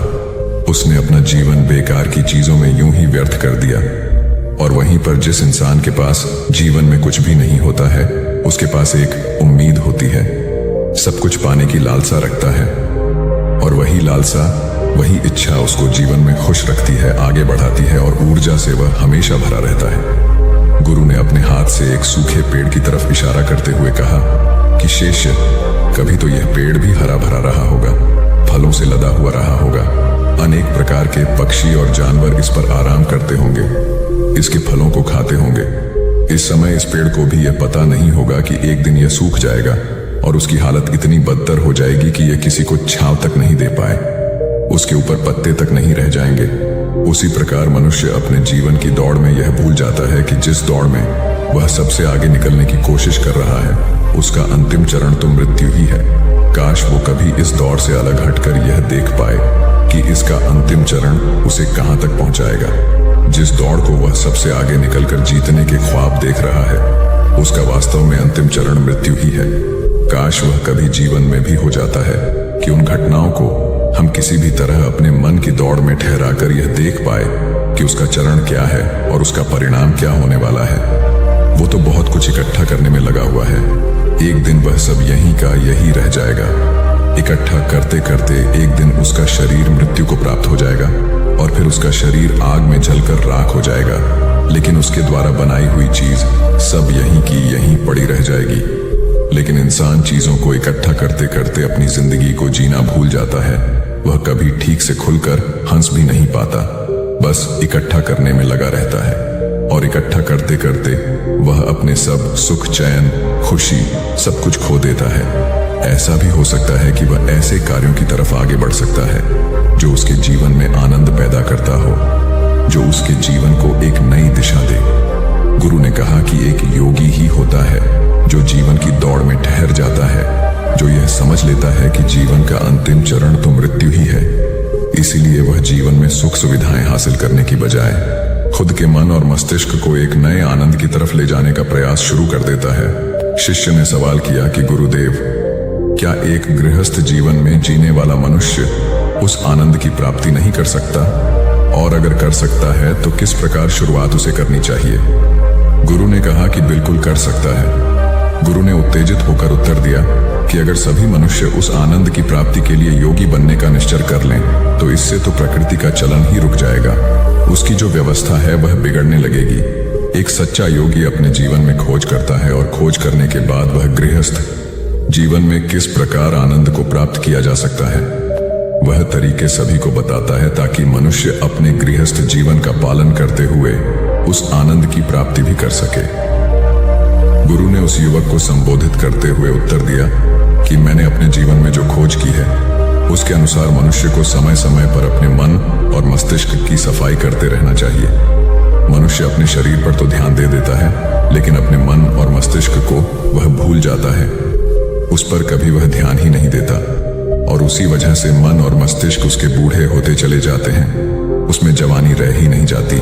उसने अपना जीवन बेकार की चीजों में यूं ही व्यर्थ कर दिया। और वहीं पर जिस इंसान के पास जीवन में कुछ भी नहीं होता है, उसके पास एक उम्मीद होती है, सब कुछ पाने की लालसा रखता है, और वही लालसा, वही इच्छा उसको जीवन में खुश रखती है, आगे बढ़ाती है और ऊर्जा से वह हमेशा भरा रहता है। गुरु ने अपने हाथ से एक सूखे पेड़ की तरफ इशारा करते हुए कहा कि शिष्य, कभी तो यह पेड़ भी हरा भरा रहा होगा, फलों से लदा हुआ रहा होगा, अनेक प्रकार के पक्षी और जानवर इस पर आराम करते होंगे, इसके फलों को खाते होंगे। इस समय इस पेड़ को भी यह पता नहीं होगा कि एक दिन यह सूख जाएगा और उसकी हालत इतनी बदतर हो जाएगी कि यह किसी को छांव तक नहीं दे पाए, उसके ऊपर पत्ते तक नहीं रह जाएंगे। उसी प्रकार मनुष्य अपने जीवन की दौड़ में यह भूल जाता है कि जिस दौड़ में वह सबसे आगे निकलने की कोशिश कर रहा है, उसका अंतिम चरण तो मृत्यु ही है। काश वो कभी इस दौड़ से अलग हटकर यह देख पाए कि इसका अंतिम चरण उसे कहां तक पहुंचाएगा। जिस दौड़ को वह सबसे आगे निकलकर जीतने के ख्वाब देख रहा है, उसका वास्तव में अंतिम चरण मृत्यु ही है। काश वह कभी जीवन में भी हो जाता है कि उन घटनाओं को हम किसी भी तरह अपने मन की दौड़ में ठहराकर यह देख पाए कि उसका चरण क्या है और उसका परिणाम क्या होने वाला है। वो तो बहुत कुछ इकट्ठा करने में लगा हुआ है, एक दिन वह सब यहीं का यही रह जाएगा। इकट्ठा करते करते एक दिन उसका शरीर मृत्यु को प्राप्त हो जाएगा और फिर उसका शरीर आग में जलकर राख हो जाएगा, लेकिन उसके द्वारा बनाई हुई चीज सब यहीं की यहीं पड़ी रह जाएगी। लेकिन इंसान चीजों को इकट्ठा करते करते अपनी जिंदगी को जीना भूल जाता है। वह कभी ठीक से खुलकर हंस भी नहीं पाता, बस इकट्ठा करने में लगा रहता है। और इकट्ठा करते करते वह अपने सब सुख, चैन, खुशी सब कुछ खो देता है। ऐसा भी हो सकता है कि वह ऐसे कार्यों की तरफ आगे बढ़ सकता है जो उसके जीवन में आनंद पैदा करता हो, जो उसके जीवन को एक नई दिशा दे। गुरु ने कहा कि एक योगी ही होता है जो जीवन की दौड़ में ठहर जाता है, जो यह समझ लेता है कि जीवन का अंतिम चरण तो मृत्यु ही है। इसीलिए वह जीवन में सुख सुविधाएं हासिल करने की बजाय खुद के मन और मस्तिष्क को एक नए आनंद की तरफ ले जाने का प्रयास शुरू कर देता है। शिष्य ने सवाल किया कि गुरुदेव, क्या एक गृहस्थ जीवन में जीने वाला मनुष्य उस आनंद की प्राप्ति नहीं कर सकता? और अगर कर सकता है तो किस प्रकार शुरुआत उसे करनी चाहिए? गुरु ने कहा कि बिल्कुल कर सकता है। गुरु ने उत्तेजित होकर उत्तर दिया कि अगर सभी मनुष्य उस आनंद की प्राप्ति के लिए योगी बनने का निश्चय कर लें तो इससे तो प्रकृति का चलन ही रुक जाएगा, उसकी जो व्यवस्था है वह बिगड़ने लगेगी। एक सच्चा योगी अपने जीवन में खोज करता है और खोज करने के बाद वह गृहस्थ जीवन में किस प्रकार आनंद को प्राप्त किया जा सकता है वह तरीके सभी को बताता है, ताकि मनुष्य अपने गृहस्थ जीवन का पालन करते हुए उस आनंद की प्राप्ति भी कर सके। गुरु ने उस युवक को संबोधित करते हुए उत्तर दिया कि मैंने अपने जीवन में जो खोज की है उसके अनुसार मनुष्य को समय समय पर अपने मन और मस्तिष्क की सफाई करते रहना चाहिए। मनुष्य अपने शरीर पर तो ध्यान दे देता है, लेकिन अपने मन और मस्तिष्क को वह भूल जाता है, उस पर कभी वह ध्यान ही नहीं देता, और उसी वजह से मन और मस्तिष्क उसके बूढ़े होते चले जाते हैं, उसमें जवानी रह ही नहीं जाती।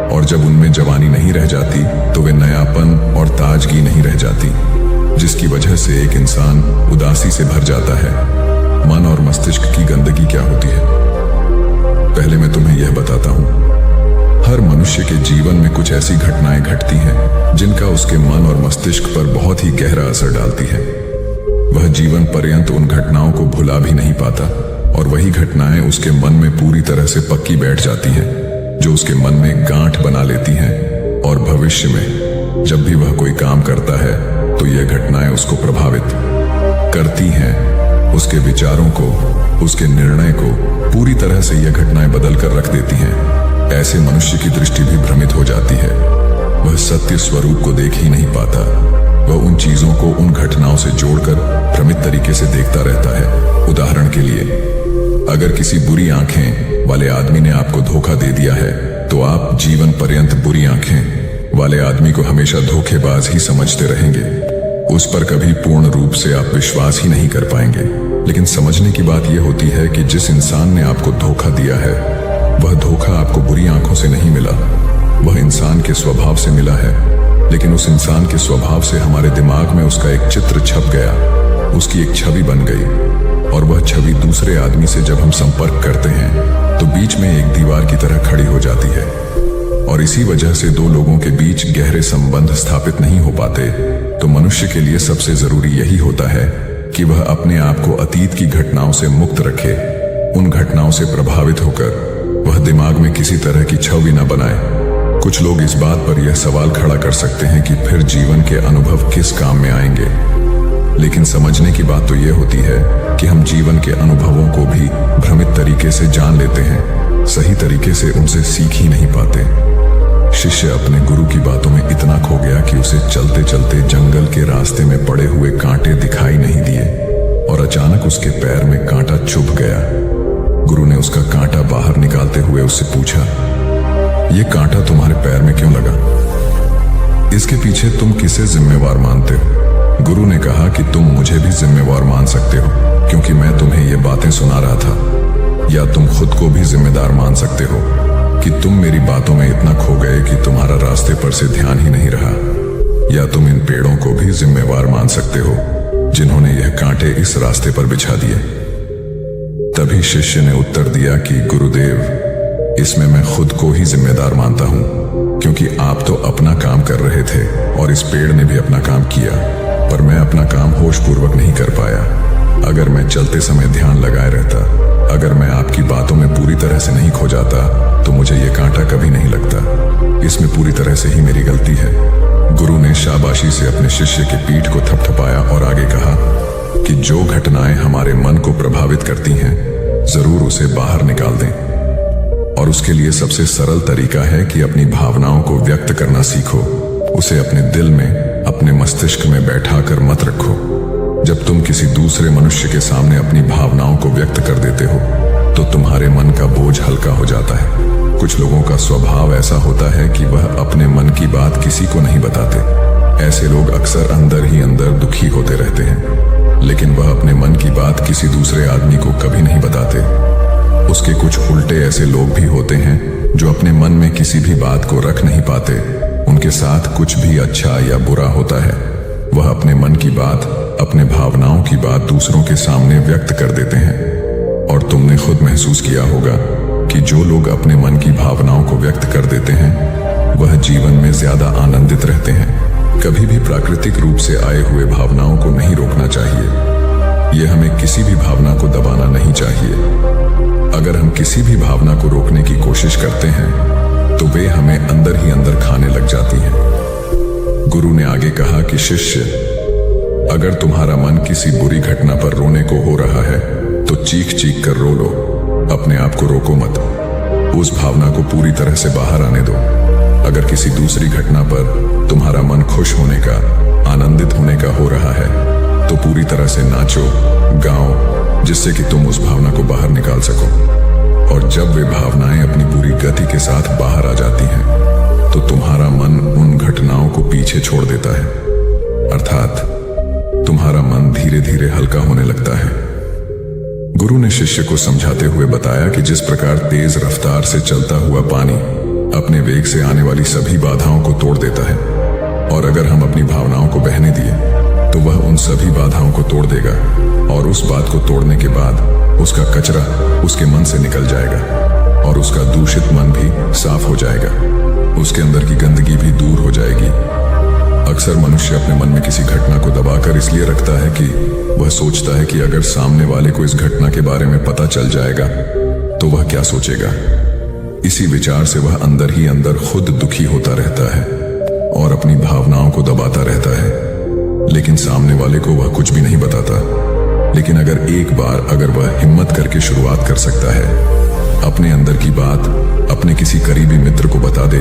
और जब उनमें जवानी नहीं रह जाती तो वे नयापन और ताजगी नहीं रह जाती, जिसकी वजह से एक इंसान उदासी से भर जाता है। मन और मस्तिष्क की गंदगी क्या होती है? पहले मैं तुम्हें यह बताता हूं। हर मनुष्य के जीवन में कुछ ऐसी घटनाएं घटती हैं जिनका उसके मन और मस्तिष्क पर बहुत ही गहरा असर डालती है। वह जीवन पर्यंत उन घटनाओं को भुला भी नहीं पाता, और वही घटनाएं उसके मन में पूरी तरह से पक्की बैठ जाती हैं, जो उसके मन में गांठ बना लेती हैं। और भविष्य में जब भी वह कोई काम करता है तो यह घटनाएं उसको प्रभावित करती हैं। उसके विचारों को, उसके निर्णय को पूरी तरह से यह घटनाएं बदल कर रख देती हैं। ऐसे मनुष्य की दृष्टि भी भ्रमित हो जाती है, वह सत्य स्वरूप को देख ही नहीं पाता। वह उन चीजों को उन घटनाओं से जोड़कर भ्रमित तरीके से देखता रहता है। उदाहरण के लिए, अगर किसी बुरी आंखें वाले आदमी ने आपको धोखा दे दिया है तो आप जीवन पर्यंत बुरी आंखें वाले आदमी को हमेशा धोखेबाज ही समझते रहेंगे। उस पर कभी पूर्ण रूप से आप विश्वास ही नहीं कर पाएंगे। लेकिन समझने की बात यह होती है कि जिस इंसान ने आपको धोखा दिया है, वह धोखा आपको बुरी आंखों से नहीं मिला, वह इंसान के स्वभाव से मिला है। लेकिन उस इंसान के स्वभाव से हमारे दिमाग में उसका एक चित्र छप गया, उसकी एक छवि बन गई, और वह छवि दूसरे आदमी से जब हम संपर्क करते हैं तो बीच में एक दीवार की तरह खड़ी हो जाती है। और इसी वजह से दो लोगों के बीच गहरे संबंध स्थापित नहीं हो पाते। तो मनुष्य के लिए सबसे जरूरी यही होता है कि वह अपने आप को अतीत की घटनाओं से मुक्त रखे। उन घटनाओं से प्रभावित होकर वह दिमाग में किसी तरह की छवि न बनाए। कुछ लोग इस बात पर यह सवाल खड़ा कर सकते हैं कि फिर जीवन के अनुभव किस काम में आएंगे। लेकिन समझने की बात तो यह होती है कि हम जीवन के अनुभवों को भी भ्रमित तरीके से जान लेते हैं, सही तरीके से उनसे सीख ही नहीं पाते। शिष्य अपने गुरु की बातों में इतना खो गया कि उसे चलते चलते जंगल के रास्ते में पड़े हुए कांटे दिखाई नहीं दिए, और अचानक उसके पैर में कांटा चुभ गया। गुरु ने उसका कांटा बाहर निकालते हुए उससे पूछा, यह कांटा तुम्हारे पैर में क्यों लगा? इसके पीछे तुम किसे जिम्मेवार मानते हो? गुरु ने कहा कि तुम मुझे भी जिम्मेवार मान सकते हो, क्योंकि मैं तुम्हें ये बातें सुना रहा था। या तुम खुद को भी जिम्मेदार मान सकते हो कि तुम मेरी बातों में इतना खो गए कि तुम्हारा रास्ते पर से ध्यान ही नहीं रहा। या तुम इन पेड़ों को भी जिम्मेवार मान सकते हो जिन्होंने यह कांटे इस रास्ते पर बिछा दिए। तभी शिष्य ने उत्तर दिया कि गुरुदेव, इसमें मैं खुद को ही जिम्मेदार मानता हूं, क्योंकि आप तो अपना काम कर रहे थे और इस पेड़ ने भी अपना काम किया, पर मैं अपना काम होशपूर्वक नहीं कर पाया। अगर मैं चलते समय ध्यान लगाए रहता, अगर मैं आपकी बातों में पूरी तरह से नहीं खो जाता, तो मुझे ये कांटा कभी नहीं लगता। इसमें पूरी तरह से ही मेरी गलती है। गुरु ने शाबाशी से अपने शिष्य की पीठ को थपथपाया और आगे कहा कि जो घटनाएं हमारे मन को प्रभावित करती हैं, जरूर उसे बाहर निकाल दें। और उसके लिए सबसे सरल तरीका है कि अपनी भावनाओं को व्यक्त करना सीखो। उसे अपने दिल में, अपने मस्तिष्क में बैठाकर मत रखो। जब तुम किसी दूसरे मनुष्य के सामने अपनी भावनाओं को व्यक्त कर देते हो, तो तुम्हारे मन का बोझ हल्का हो जाता है। कुछ लोगों का स्वभाव ऐसा होता है कि वह अपने मन की बात किसी को नहीं बताते। ऐसे लोग अक्सर अंदर ही अंदर दुखी होते रहते हैं, लेकिन वह अपने मन की बात किसी दूसरे आदमी को कभी नहीं बताते। उसके कुछ उल्टे ऐसे लोग भी होते हैं जो अपने मन में किसी भी बात को रख नहीं पाते। उनके साथ कुछ भी अच्छा या बुरा होता है, वह अपने मन की बात, अपने भावनाओं की बात दूसरों के सामने व्यक्त कर देते हैं। और तुमने खुद महसूस किया होगा कि जो लोग अपने मन की भावनाओं को व्यक्त कर देते हैं, वह जीवन में ज्यादा आनंदित रहते हैं। कभी भी प्राकृतिक रूप से आए हुए भावनाओं को नहीं रोकना चाहिए। यह हमें किसी भी भावना को दबाना नहीं चाहिए। अगर हम किसी भी भावना को रोकने की कोशिश करते हैं, तो वे हमें अंदर ही अंदर खाने लग जाती हैं। गुरु ने आगे कहा कि शिष्य, अगर तुम्हारा मन किसी बुरी घटना पर रोने को हो रहा है, तो चीख चीख कर रो लो, अपने आप को रोको मत। उस भावना को पूरी तरह से बाहर आने दो। अगर किसी दूसरी घटना पर तुम्हारा मन खुश होने का, आनंदित होने का हो रहा है, तो पूरी तरह से नाचो, गाओ, जिससे कि तुम उस भावना को बाहर निकाल सको। और जब वे भावनाएं अपनी पूरी गति के साथ बाहर आ जाती हैं, तो तुम्हारा मन उन घटनाओं को पीछे छोड़ देता है, अर्थात तुम्हारा मन धीरे धीरे हल्का होने लगता है। गुरु ने शिष्य को समझाते हुए बताया कि जिस प्रकार तेज रफ्तार से चलता हुआ पानी अपने वेग से आने वाली सभी बाधाओं को तोड़ देता है, और अगर हम अपनी भावनाओं को बहने दिए, तो वह उन सभी बाधाओं को तोड़ देगा, और उस बात को तोड़ने के बाद उसका कचरा उसके मन से निकल जाएगा, और उसका दूषित मन भी साफ हो जाएगा। उसके अंदर की गंदगी भी दूर हो जाएगी। अक्सर मनुष्य अपने मन में किसी घटना को दबाकर इसलिए रखता है कि वह सोचता है कि अगर सामने वाले को इस घटना के बारे में पता चल जाएगा, तो वह क्या सोचेगा। इसी विचार से वह अंदर ही अंदर खुद दुखी होता रहता है और अपनी भावनाओं को दबाता रहता है, लेकिन सामने वाले को वह कुछ भी नहीं बताता। लेकिन अगर वह हिम्मत करके शुरुआत कर सकता है, अपने अंदर की बात अपने किसी करीबी मित्र को बता दे,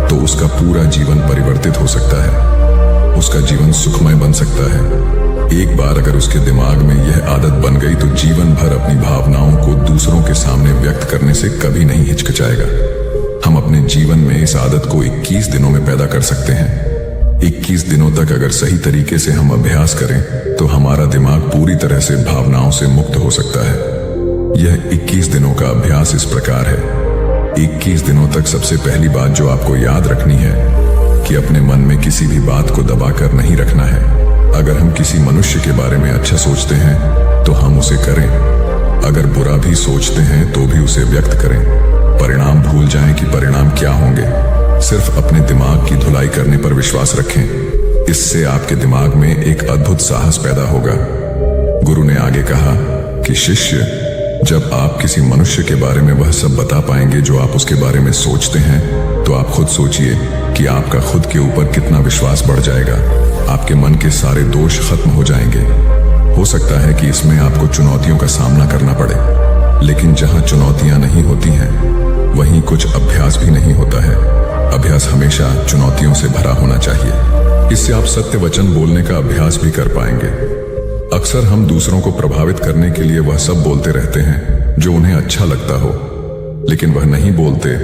तो उसका पूरा जीवन परिवर्तित हो सकता है। उसका जीवन सुखमय बन सकता है। एक बार अगर उसके दिमाग में यह आदत बन गई, तो जीवन भर अपनी भावनाओं को दूसरों के सामने व्यक्त करने से कभी नहीं हिचकिचाएगा। हम अपने जीवन में इस आदत को 21 दिनों में पैदा कर सकते हैं। 21 दिनों तक अगर सही तरीके से हम अभ्यास करें तो हमारा दिमाग पूरी तरह से भावनाओं से मुक्त हो सकता है। यह 21 दिनों का अभ्यास इस प्रकार है। 21 दिनों तक सबसे पहली बात जो आपको याद रखनी है कि अपने मन में किसी भी बात को दबाकर नहीं रखना है। अगर हम किसी मनुष्य के बारे में अच्छा सोचते हैं तो हम उसे करें, अगर बुरा भी सोचते हैं तो भी उसे व्यक्त करें। परिणाम भूल जाएं कि परिणाम क्या होंगे, सिर्फ अपने दिमाग की धुलाई करने पर विश्वास रखें। इससे आपके दिमाग में एक अद्भुत साहस पैदा होगा। गुरु ने आगे कहा कि शिष्य, जब आप किसी मनुष्य के बारे में वह सब बता पाएंगे जो आप उसके बारे में सोचते हैं, तो आप खुद सोचिए कि आपका खुद के ऊपर कितना विश्वास बढ़ जाएगा। आपके मन के सारे दोष खत्म हो जाएंगे। हो सकता है कि इसमें आपको चुनौतियों का सामना करना पड़े, लेकिन जहां चुनौतियां नहीं होती हैं वहीं कुछ अभ्यास भी नहीं होता है। अभ्यास हमेशा चुनौतियों से भरा होना चाहिए। इससे आप सत्य वचन बोलने का अभ्यास भी कर पाएंगे। अक्सर हम दूसरों को प्रभावित करने के लिए वह सब बोलते रहते हैं जो उन्हें अच्छा लगता हो, लेकिन वह नहीं बोलते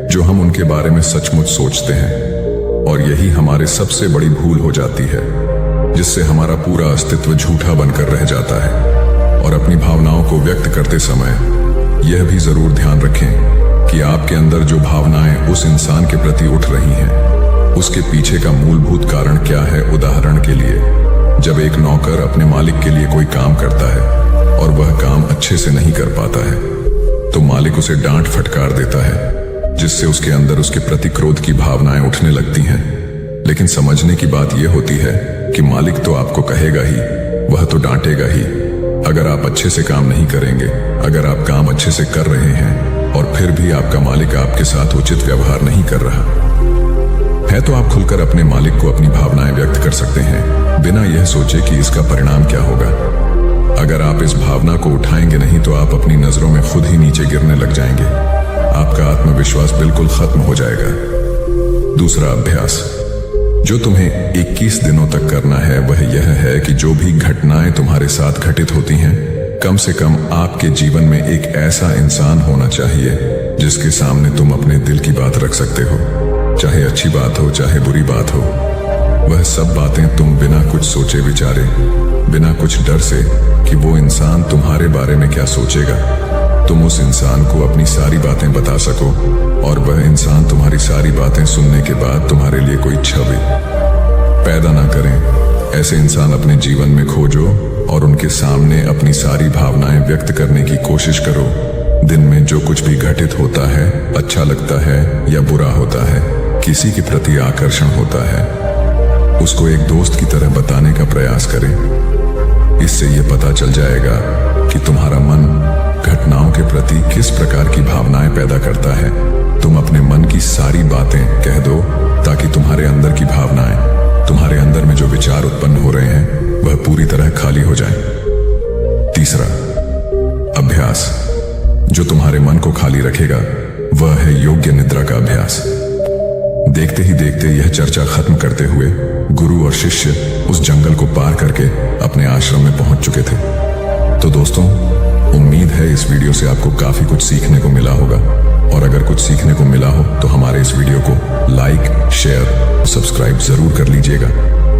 जो हम उनके बारे में सचमुच सोचते हैं। और यही हमारे सबसे बड़ी भूल हो जाती है, जिससे हमारा पूरा अस्तित्व झूठा बनकर रह जाता है। और अपनी भावनाओं को व्यक्त करते समय यह भी जरूर ध्यान रखें कि आपके अंदर जो भावनाएं उस इंसान के प्रति उठ रही हैं, उसके पीछे का मूलभूत कारण क्या है। उदाहरण के लिए, जब एक नौकर अपने मालिक के लिए कोई काम करता है और वह काम अच्छे से नहीं कर पाता है, तो मालिक उसे डांट फटकार देता है, जिससे उसके अंदर उसके प्रति क्रोध की भावनाएं उठने लगती हैं। लेकिन समझने की बात यह होती है कि मालिक तो आपको कहेगा ही, वह तो डांटेगा ही। अगर आप अच्छे से काम नहीं करेंगे, अगर आप काम अच्छे से कर रहे हैं और फिर भी आपका मालिक आपके साथ उचित व्यवहार नहीं कर रहा है, तो आप खुलकर अपने मालिक को अपनी भावनाएं व्यक्त कर सकते हैं, बिना यह सोचे कि इसका परिणाम क्या होगा। अगर आप इस भावना को उठाएंगे नहीं तो आप अपनी नजरों में खुद ही नीचे गिरने लग जाएंगे। आपका आत्मविश्वास बिल्कुल खत्म हो जाएगा। दूसरा अभ्यास जो तुम्हें 21 दिनों तक करना है वह यह है कि जो भी घटनाएं तुम्हारे साथ घटित होती हैं, कम से कम आपके जीवन में एक ऐसा इंसान होना चाहिए जिसके सामने तुम अपने दिल की बात रख सकते हो। चाहे अच्छी बात हो, चाहे बुरी बात हो, वह सब बातें तुम बिना कुछ सोचे विचारे, बिना कुछ डर से कि वो इंसान तुम्हारे बारे में क्या सोचेगा, तुम उस इंसान को अपनी सारी बातें बता सको और वह इंसान तुम्हारी सारी बातें सुनने के बाद तुम्हारे लिए कोई छवि पैदा ना करें। ऐसे इंसान अपने जीवन में खोजो और उनके सामने अपनी सारी भावनाएं व्यक्त करने की कोशिश करो। दिन में जो कुछ भी घटित होता है, अच्छा लगता है या बुरा होता है, किसी के प्रति आकर्षण होता है, उसको एक दोस्त की तरह बताने का प्रयास करें। इससे यह पता चल जाएगा कि तुम्हारा मन घटनाओं के प्रति किस प्रकार की भावनाएं पैदा करता है। तुम अपने मन की सारी बातें कह दो ताकि तुम्हारे अंदर की भावनाएं, तुम्हारे अंदर में जो विचार उत्पन्न हो रहे हैं वह पूरी तरह खाली हो जाएं। तीसरा अभ्यास जो तुम्हारे मन को खाली रखेगा वह है योग्य निद्रा का अभ्यास। देखते ही देखते यह चर्चा खत्म करते हुए गुरु और शिष्य उस जंगल को पार करके अपने आश्रम में पहुंच चुके थे। तो दोस्तों, उम्मीद है इस वीडियो से आपको काफी कुछ सीखने को मिला होगा, और अगर कुछ सीखने को मिला हो तो हमारे इस वीडियो को लाइक, शेयर, सब्सक्राइब जरूर कर लीजिएगा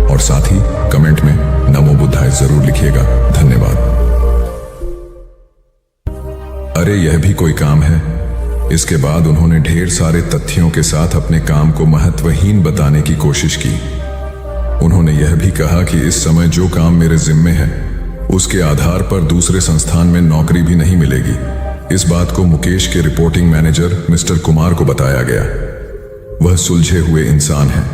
और साथ ही कमेंट में नमो बुद्धाय जरूर लिखिएगा। धन्यवाद। अरे यह भी कोई काम है। इसके बाद उन्होंने ढेर सारे तथ्यों के साथ अपने काम को महत्वहीन बताने की कोशिश की। उन्होंने यह भी कहा कि इस समय जो काम मेरे जिम्मे है उसके आधार पर दूसरे संस्थान में नौकरी भी नहीं मिलेगी। इस बात को मुकेश के रिपोर्टिंग मैनेजर मिस्टर कुमार को बताया गया। वह सुलझे हुए इंसान हैं।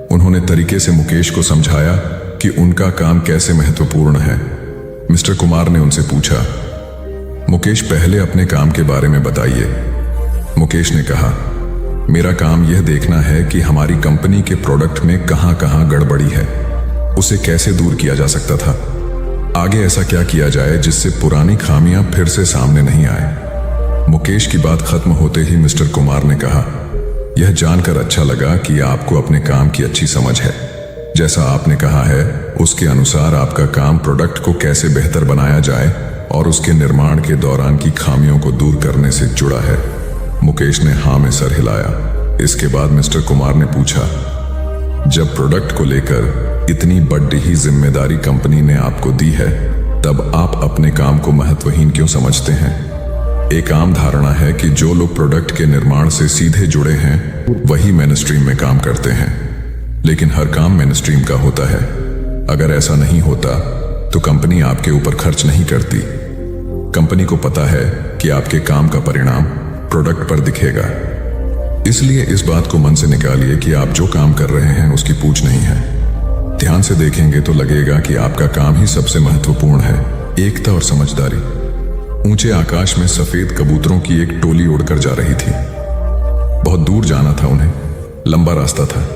उन्होंने तरीके से मुकेश को समझाया कि उनका काम कैसे महत्वपूर्ण है। मिस्टर कुमार ने उनसे पूछा, मुकेश पहले अपने काम के बारे में बताइए। मुकेश ने कहा, मेरा काम यह देखना है कि हमारी कंपनी के प्रोडक्ट में कहां कहां गड़बड़ी है, उसे कैसे दूर किया जा सकता था, आगे ऐसा क्या किया जाए जिससे पुरानी खामियां फिर से सामने नहीं आए। मुकेश की बात खत्म होते ही मिस्टर कुमार ने कहा, यह जानकर अच्छा लगा कि आपको अपने काम की अच्छी समझ है। जैसा आपने कहा है उसके अनुसार आपका काम प्रोडक्ट को कैसे बेहतर बनाया जाए और उसके निर्माण के दौरान की खामियों को दूर करने से जुड़ा है। मुकेश ने हाँ में सर हिलाया। इसके बाद मिस्टर कुमार ने पूछा, जब प्रोडक्ट को लेकर इतनी बड़ी ही जिम्मेदारी कंपनी ने आपको दी है, तब आप अपने काम को महत्वहीन क्यों समझते हैं? एक आम धारणा है कि जो लोग प्रोडक्ट के निर्माण से सीधे जुड़े हैं वही मेनस्ट्रीम में काम करते हैं, लेकिन हर काम मेनस्ट्रीम का होता है। अगर ऐसा नहीं होता तो कंपनी आपके ऊपर खर्च नहीं करती। कंपनी को पता है कि आपके काम का परिणाम प्रोडक्ट पर दिखेगा, इसलिए इस बात को मन से निकालिए कि आप जो काम कर रहे हैं उसकी पूछ नहीं है। ध्यान से देखेंगे तो लगेगा कि आपका काम ही सबसे महत्वपूर्ण है, एकता और समझदारी। ऊंचे आकाश में सफेद कबूतरों की एक टोली उड़कर जा रही थी। बहुत दूर जाना था उन्हें, लंबा रास्ता था।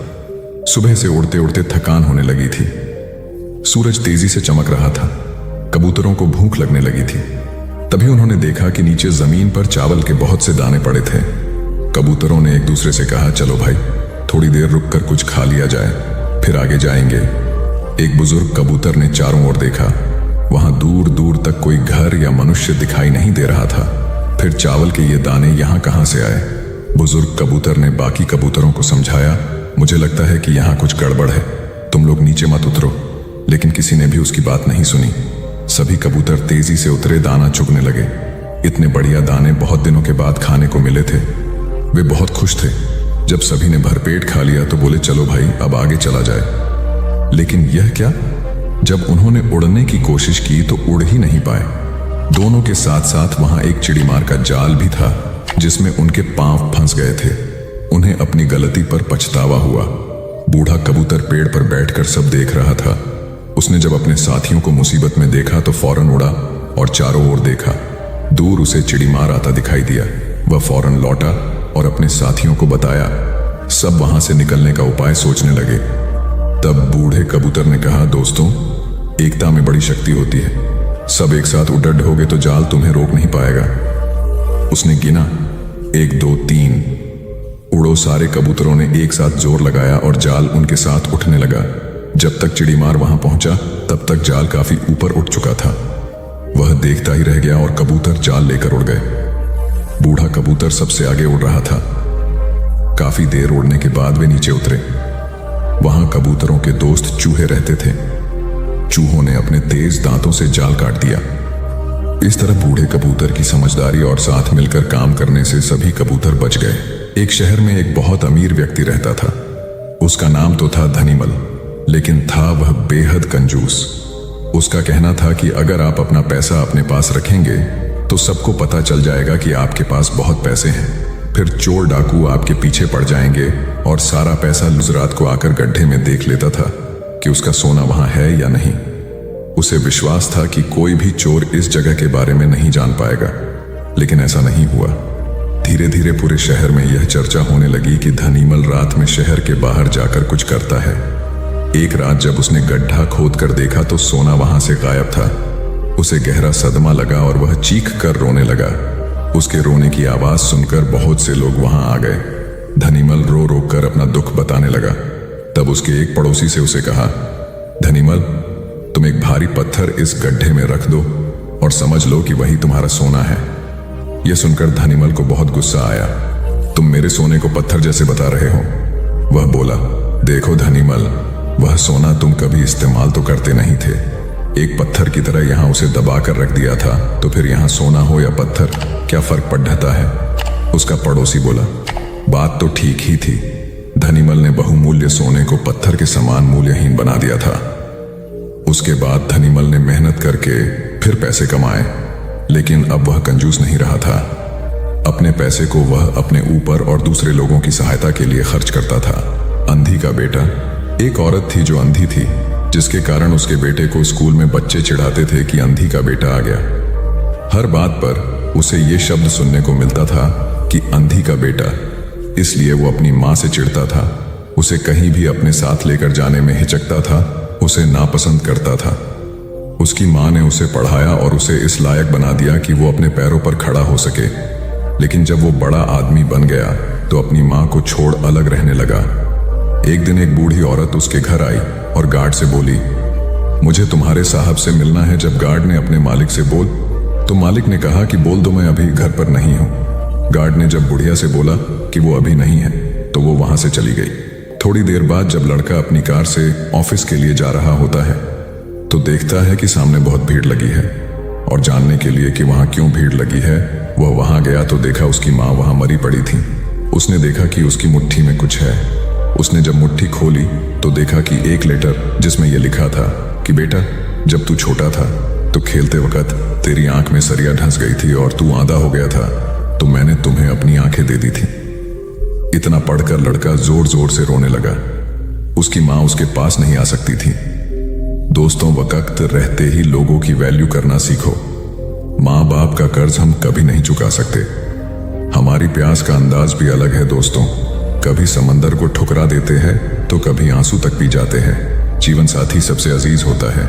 सुबह से उड़ते उड़ते थकान होने लगी थी। सूरज तेजी से चमक रहा था। कबूतरों को भूख लगने लगी थी। तभी उन्होंने देखा कि नीचे जमीन पर चावल के बहुत से दाने पड़े थे। कबूतरों ने एक दूसरे से कहा, चलो भाई, थोड़ी देर रुककर कुछ खा लिया जाए, फिर आगे जाएंगे। एक बुजुर्ग कबूतर ने चारों ओर देखा। वहां दूर दूर तक कोई घर या मनुष्य दिखाई नहीं दे रहा था। फिर चावल के ये दाने यहां कहां से आए? बुजुर्ग कबूतर ने बाकी कबूतरों को समझाया, मुझे लगता है कि यहां कुछ गड़बड़ है, तुम लोग नीचे मत उतरो। लेकिन किसी ने भी उसकी बात नहीं सुनी। सभी कबूतर तेजी से उतरे, दाना चुगने लगे। इतने बढ़िया दाने बहुत दिनों के बाद खाने को मिले थे। वे बहुत खुश थे। जब सभी ने भरपेट खा लिया तो बोले, चलो भाई, अब आगे चला जाए। लेकिन यह क्या? जब उन्होंने उड़ने की कोशिश की तो उड़ ही नहीं पाए। दोनों के साथ साथ वहां एक चिड़ीमार का जाल भी था जिसमें उनके पांव फंस गए थे। उन्हें अपनी गलती पर पछतावा हुआ। बूढ़ा कबूतर पेड़ पर बैठकर सब देख रहा था। उसने जब अपने साथियों को मुसीबत में देखा तो फौरन उड़ा और चारों ओर देखा। दूर उसे चिड़ीमार आता दिखाई दिया। वह फौरन लौटा और अपने साथियों को बताया। सब वहां से निकलने का उपाय सोचने लगे। तब बूढ़े कबूतर ने कहा, दोस्तों, एकता में बड़ी शक्ति होती है। सब एक साथ उड़ड होगे तो जाल तुम्हें रोक नहीं पाएगा। उसने गिना, 1 2 3। उड़ो। सारे कबूतरों ने एक साथ जोर लगाया और जाल उनके साथ उठने लगा। जब तक चिड़ीमार वहां पहुंचा तब तक जाल काफी ऊपर उठ चुका था। वह देखता ही रह गया और कबूतर जाल लेकर उड़ गए। बूढ़ा कबूतर सबसे आगे उड़ रहा था। काफी देर उड़ने के बाद वे नीचे उतरे। वहां कबूतरों के दोस्त चूहे रहते थे। चूहों ने अपने तेज दांतों से जाल काट दिया। इस तरह बूढ़े कबूतर की समझदारी और साथ मिलकर काम करने से सभी कबूतर बच गए। एक शहर में एक बहुत अमीर व्यक्ति रहता था। उसका नाम तो था धनीमल, लेकिन था वह बेहद कंजूस। उसका कहना था कि अगर आप अपना पैसा अपने पास रखेंगे तो सबको पता चल जाएगा कि आपके पास बहुत पैसे हैं। फिर चोर डाकू आपके पीछे पड़ जाएंगे और सारा पैसा गुजरात को आकर गड्ढे में देख लेता था कि उसका सोना वहां है या नहीं। उसे विश्वास था कि कोई भी चोर इस जगह के बारे में नहीं जान पाएगा, लेकिन ऐसा नहीं हुआ। धीरे धीरे पूरे शहर में यह चर्चा होने लगी कि धनीमल रात में शहर के बाहर जाकर कुछ करता है। एक रात जब उसने गड्ढा खोद कर देखा तो सोना वहां से गायब था। उसे गहरा सदमा लगा और वह चीख कर रोने लगा। उसके रोने की आवाज सुनकर बहुत से लोग वहां आ गए। धनीमल रो रो कर अपना दुख बताने लगा। तब उसके एक पड़ोसी से उसे कहा, धनीमल, तुम एक भारी पत्थर इस गड्ढे में रख दो और समझ लो कि वही तुम्हारा सोना है। यह सुनकर धनीमल को बहुत गुस्सा आया। तुम मेरे सोने को पत्थर जैसे बता रहे हो। वह बोला, देखो धनीमल, वह सोना तुम कभी इस्तेमाल तो करते नहीं थे। एक पत्थर की तरह यहां उसे दबा कर रख दिया था, तो फिर यहां सोना हो या पत्थर, क्या फर्क पड़ जाता है? उसका पड़ोसी बोला, बात तो ठीक ही थी। धनीमल ने बहुमूल्य सोने को पत्थर के समान मूल्यहीन बना दिया था। उसके बाद धनीमल ने मेहनत करके फिर पैसे कमाए, लेकिन अब वह कंजूस नहीं रहा था। अपने पैसे को वह अपने ऊपर और दूसरे लोगों की सहायता के लिए खर्च करता था। अंधी का बेटा। एक औरत थी जो अंधी थी, जिसके कारण उसके बेटे को स्कूल में बच्चे चिढ़ाते थे कि अंधी का बेटा आ गया। हर बात पर उसे ये शब्द सुनने को मिलता था कि अंधी का बेटा, इसलिए वो अपनी माँ से चिढ़ता था। उसे कहीं भी अपने साथ लेकर जाने में हिचकता था, उसे नापसंद करता था। उसकी माँ ने उसे पढ़ाया और उसे इस लायक बना दिया कि वो अपने पैरों पर खड़ा हो सके। लेकिन जब वो बड़ा आदमी बन गया तो अपनी माँ को छोड़ अलग रहने लगा। एक दिन एक बूढ़ी औरत उसके घर आई और गार्ड से बोली, मुझे तुम्हारे साहब से मिलना है। जब गार्ड ने अपने मालिक से बोल तो मालिक ने कहा कि बोल दो मैं अभी घर पर नहीं हूं। गार्ड ने जब बुढ़िया से बोला कि वो अभी नहीं है तो वो वहां से चली गई। थोड़ी देर बाद जब लड़का अपनी कार से ऑफिस के लिए जा रहा होता है तो देखता है कि सामने बहुत भीड़ लगी है, और जानने के लिए कि वहां क्यों भीड़ लगी है वह वहां गया तो देखा उसकी माँ वहां मरी पड़ी थी। उसने देखा कि उसकी मुट्ठी में कुछ है। उसने जब मुट्ठी खोली तो देखा कि एक लेटर जिसमें यह लिखा था कि बेटा, जब तू छोटा था तो खेलते वक्त तेरी आंख में सरिया ढंस गई थी और तू आंधा हो गया था, तो मैंने तुम्हें अपनी आंखें दे दी थी। इतना पढ़कर लड़का जोर जोर से रोने लगा। उसकी माँ उसके पास नहीं आ सकती थी। दोस्तों, वक्त रहते ही लोगों की वैल्यू करना सीखो। माँ बाप का कर्ज हम कभी नहीं चुका सकते। हमारी प्यास का अंदाज भी अलग है दोस्तों। कभी समंदर को ठुकरा देते हैं तो कभी आंसू तक पी जाते हैं। जीवन साथी सबसे अजीज होता है।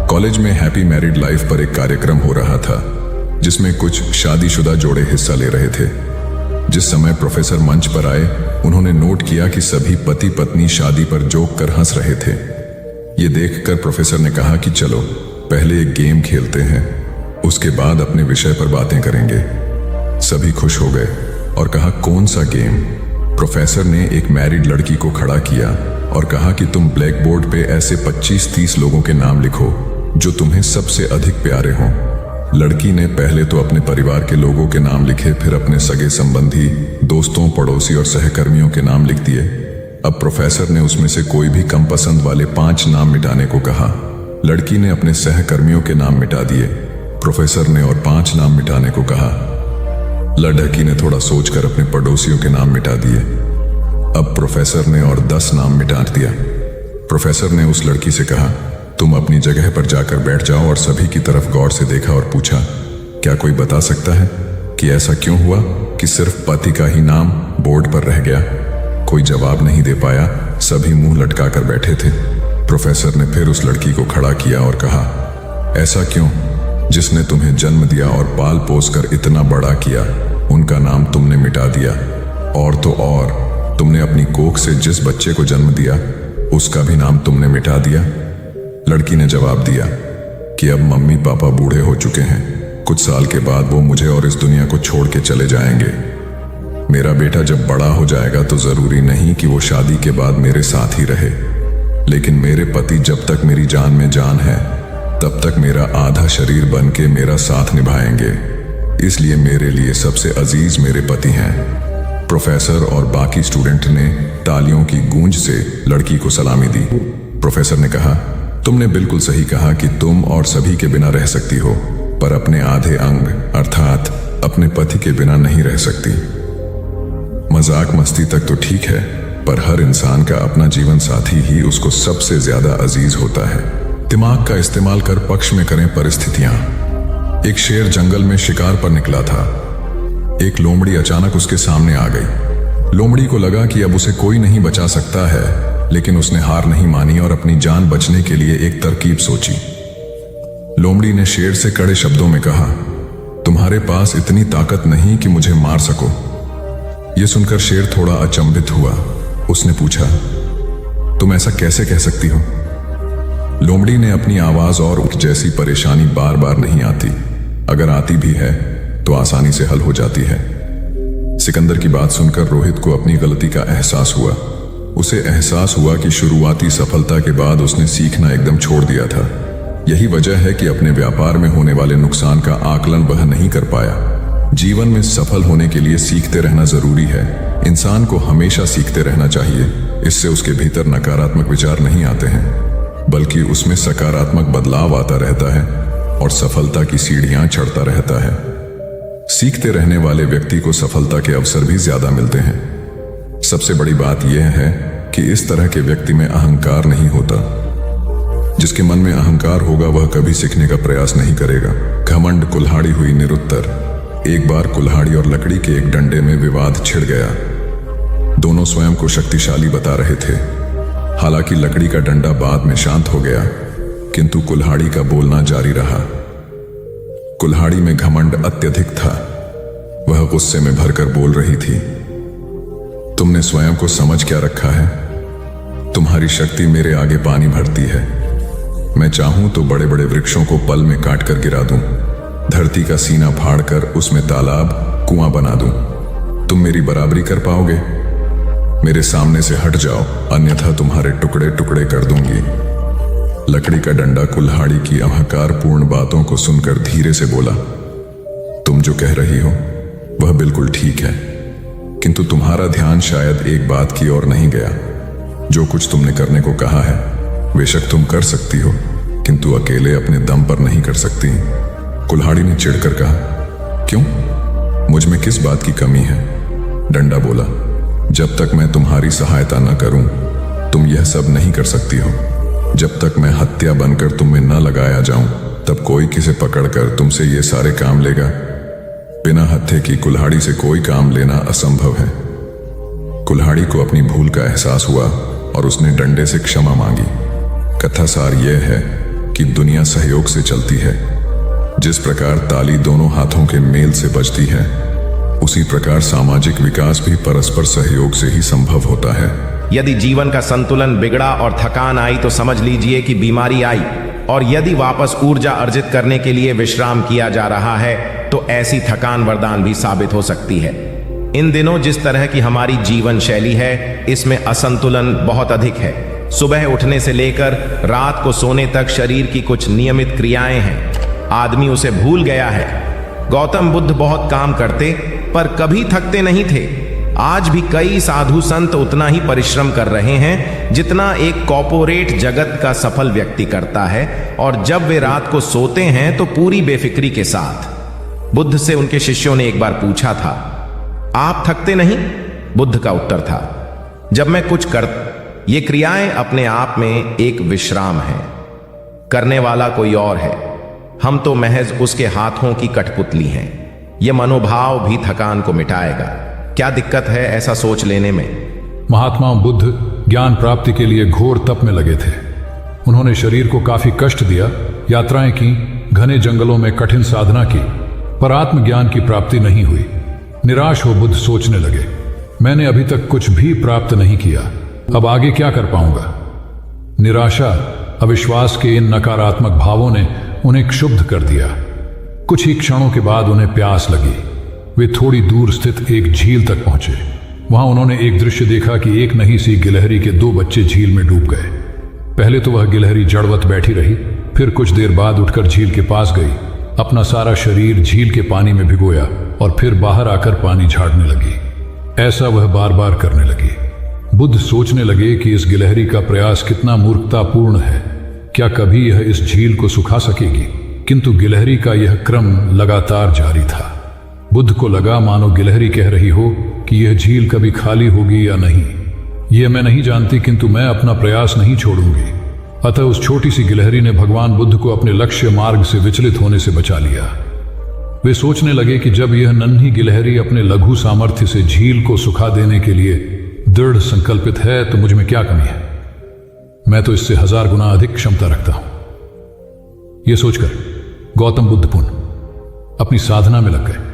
कॉलेज में हैप्पी मैरिड लाइफ पर एक कार्यक्रम हो रहा था जिसमें कुछ शादीशुदा जोड़े हिस्सा ले रहे थे। जिस समय प्रोफेसर मंच पर आए, उन्होंने नोट किया कि सभी पति पत्नी शादी पर जोक कर हंस रहे थे। ये देखकर प्रोफेसर ने कहा कि चलो पहले एक गेम खेलते हैं, उसके बाद अपने विषय पर बातें करेंगे। सभी खुश हो गए और कहा, कौन सा गेम? प्रोफेसर ने एक मैरिड लड़की को खड़ा किया और कहा कि तुम ब्लैक बोर्ड पे ऐसे 25-30 लोगों के नाम लिखो जो तुम्हें सबसे अधिक प्यारे हों। लड़की ने पहले तो अपने परिवार के लोगों के नाम लिखे, फिर अपने सगे संबंधी, दोस्तों, पड़ोसी और सहकर्मियों के नाम लिख दिए। अब प्रोफेसर ने उसमें से कोई भी कम पसंद वाले 5 नाम मिटाने को कहा। लड़की ने अपने सहकर्मियों के नाम मिटा दिए। प्रोफेसर ने और 5 नाम मिटाने को कहा। लड़की ने थोड़ा सोचकर अपने पड़ोसियों के नाम मिटा दिए। अब प्रोफेसर ने और 10 नाम मिटा दिया। प्रोफेसर ने उस लड़की से कहा, तुम अपनी जगह पर जाकर बैठ जाओ, और सभी की तरफ गौर से देखा और पूछा, क्या कोई बता सकता है कि ऐसा क्यों हुआ कि सिर्फ पति का ही नाम बोर्ड पर रह गया? कोई जवाब नहीं दे पाया। सभी मुंह लटका कर बैठे थे। प्रोफेसर ने फिर उस लड़की को खड़ा किया और कहा, ऐसा क्यों? जिसने तुम्हें जन्म दिया और पाल पोस कर इतना बड़ा किया, उनका नाम तुमने मिटा दिया। और तो और तुमने अपनी कोख से जिस बच्चे को जन्म दिया, उसका भी नाम तुमने मिटा दिया। लड़की ने जवाब दिया कि अब मम्मी पापा बूढ़े हो चुके हैं। कुछ साल के बाद वो मुझे और इस दुनिया को छोड़ के चले जाएंगे। मेरा बेटा जब बड़ा हो जाएगा तो जरूरी नहीं कि वो शादी के बाद मेरे साथ ही रहे, लेकिन मेरे पति जब तक मेरी जान में जान है तब तक मेरा आधा शरीर बन के मेरा साथ निभाएंगे। इसलिए मेरे लिए सबसे अजीज मेरे पति हैं। प्रोफेसर और बाकी स्टूडेंट ने तालियों की गूंज से लड़की को सलामी दी। प्रोफेसर ने कहा, तुमने बिल्कुल सही कहा कि तुम और सभी के बिना रह सकती हो, पर अपने आधे अंग अर्थात अपने पति के बिना नहीं रह सकती। मजाक मस्ती तक तो ठीक है, पर हर इंसान का अपना जीवन साथी ही उसको सबसे ज्यादा अजीज होता है। दिमाग का इस्तेमाल कर पक्ष में करें परिस्थितियां। एक शेर जंगल में शिकार पर निकला था। एक लोमड़ी अचानक उसके सामने आ गई। लोमड़ी को लगा कि अब उसे कोई नहीं बचा सकता है, लेकिन उसने हार नहीं मानी और अपनी जान बचने के लिए एक तरकीब सोची। लोमड़ी ने शेर से कड़े शब्दों में कहा, तुम्हारे पास इतनी ताकत नहीं कि मुझे मार सको। यह सुनकर शेर थोड़ा अचंभित हुआ। उसने पूछा, तुम ऐसा कैसे कह सकती हो? लोमड़ी ने अपनी आवाज और जैसी परेशानी बार बार नहीं आती, अगर आती भी है तो आसानी से हल हो जाती है। सिकंदर की बात सुनकर रोहित को अपनी गलती का एहसास हुआ। उसे एहसास हुआ कि शुरुआती सफलता के बाद उसने सीखना एकदम छोड़ दिया था। यही वजह है कि अपने व्यापार में होने वाले नुकसान का आकलन वह नहीं कर पाया। जीवन में सफल होने के लिए सीखते रहना जरूरी है। इंसान को हमेशा सीखते रहना चाहिए। इससे उसके भीतर नकारात्मक विचार नहीं आते हैं, बल्कि उसमें सकारात्मक बदलाव आता रहता है और सफलता की सीढ़ियां चढ़ता रहता है। सीखते रहने वाले व्यक्ति को सफलता के अवसर भी ज्यादा मिलते हैं। सबसे बड़ी बात यह है कि इस तरह के व्यक्ति में अहंकार नहीं होता। जिसके मन में अहंकार होगा वह कभी सीखने का प्रयास नहीं करेगा। घमंड कुल्हाड़ी हुई निरुत्तर। एक बार कुल्हाड़ी और लकड़ी के एक डंडे में विवाद छिड़ गया। दोनों स्वयं को शक्तिशाली बता रहे थे। हालांकि लकड़ी का डंडा बाद में शांत हो गया, किंतु कुल्हाड़ी का बोलना जारी रहा। कुल्हाड़ी में घमंड अत्यधिक था। वह गुस्से में भरकर बोल रही थी, तुमने स्वयं को समझ क्या रखा है? तुम्हारी शक्ति मेरे आगे पानी भरती है। मैं चाहूं तो बड़े बड़े वृक्षों को पल में काट कर गिरा दूं, धरती का सीना फाड़कर उसमें तालाब, कुआं बना दूं। तुम मेरी बराबरी कर पाओगे? मेरे सामने से हट जाओ, अन्यथा तुम्हारे टुकड़े टुकड़े कर दूंगी। लकड़ी का डंडा कुल्हाड़ी की अहंकारपूर्ण बातों को सुनकर धीरे से बोला, तुम जो कह रही हो वह बिल्कुल ठीक है, किंतु तुम्हारा ध्यान शायद एक बात की ओर नहीं गया। जो कुछ तुमने करने को कहा है बेशक तुम कर सकती हो, किंतु अकेले अपने दम पर नहीं कर सकती। कुल्हाड़ी ने चिढ़कर कहा, क्यों? मुझ में किस बात की कमी है? डंडा बोला, जब तक मैं तुम्हारी सहायता न करूं तुम यह सब नहीं कर सकती हो। जब तक मैं हत्या बनकर तुम में न लगाया जाऊं तब कोई किसे पकड़कर तुमसे ये सारे काम लेगा। बिना हत्थे की कुल्हाड़ी से कोई काम लेना असंभव है। कुल्हाड़ी को अपनी भूल का एहसास हुआ और उसने डंडे से क्षमा मांगी। कथा सार यह है कि दुनिया सहयोग से चलती है। जिस प्रकार ताली दोनों हाथों के मेल से बजती है, उसी प्रकार सामाजिक विकास भी परस्पर सहयोग से ही संभव होता है। यदि जीवन का संतुलन बिगड़ा और थकान आई तो समझ लीजिए कि बीमारी आई, और यदि वापस ऊर्जा अर्जित करने के लिए विश्राम किया जा रहा है तो ऐसी थकान वरदान भी साबित हो सकती है। इन दिनों जिस तरह की हमारी जीवन शैली है, इसमें असंतुलन बहुत अधिक है। सुबह उठने से लेकर रात को सोने तक शरीर की कुछ नियमित क्रियाएं हैं, आदमी उसे भूल गया है। गौतम बुद्ध बहुत काम करते पर कभी थकते नहीं थे। आज भी कई साधु संत उतना ही परिश्रम कर रहे हैं जितना एक कॉर्पोरेट जगत का सफल व्यक्ति करता है, और जब वे रात को सोते हैं तो पूरी बेफिक्री के साथ। बुद्ध से उनके शिष्यों ने एक बार पूछा था, आप थकते नहीं? बुद्ध का उत्तर था, जब मैं कुछ कर, ये क्रियाएं अपने आप में एक विश्राम है, करने वाला कोई और है, हम तो महज उसके हाथों की कठपुतली हैं। यह मनोभाव भी थकान को मिटाएगा। क्या दिक्कत है ऐसा सोच लेने में? महात्मा बुद्ध ज्ञान प्राप्ति के लिए घोर तप में लगे थे। उन्होंने शरीर को काफी कष्ट दिया, यात्राएं की, घने जंगलों में कठिन साधना की, पर आत्मज्ञान की प्राप्ति नहीं हुई। निराश हो बुद्ध सोचने लगे, मैंने अभी तक कुछ भी प्राप्त नहीं किया, अब आगे क्या कर पाऊंगा? निराशा, अविश्वास के इन नकारात्मक भावों ने उन्हें क्षुब्ध कर दिया। कुछ ही क्षणों के बाद उन्हें प्यास लगी। वे थोड़ी दूर स्थित एक झील तक पहुंचे। वहां उन्होंने एक दृश्य देखा कि एक नन्ही सी गिलहरी के 2 बच्चे झील में डूब गए। पहले तो वह गिलहरी जड़वत बैठी रही, फिर कुछ देर बाद उठकर झील के पास गई, अपना सारा शरीर झील के पानी में भिगोया और फिर बाहर आकर पानी झाड़ने लगी। ऐसा वह बार बार करने लगी। बुद्ध सोचने लगे कि इस गिलहरी का प्रयास कितना मूर्खतापूर्ण है। क्या कभी यह इस झील को सुखा सकेगी? किंतु गिलहरी का यह क्रम लगातार जारी था। बुद्ध को लगा मानो गिलहरी कह रही हो कि यह झील कभी खाली होगी या नहीं, यह मैं नहीं जानती, किंतु मैं अपना प्रयास नहीं छोड़ूंगी। अतः उस छोटी सी गिलहरी ने भगवान बुद्ध को अपने लक्ष्य मार्ग से विचलित होने से बचा लिया। वे सोचने लगे कि जब यह नन्ही गिलहरी अपने लघु सामर्थ्य से झील को सुखा देने के लिए दृढ़ संकल्पित है तो मुझ में क्या कमी है? मैं तो इससे 1000 गुना अधिक क्षमता रखता हूं। यह सोचकर गौतम बुद्ध पुनः अपनी साधना में लग गए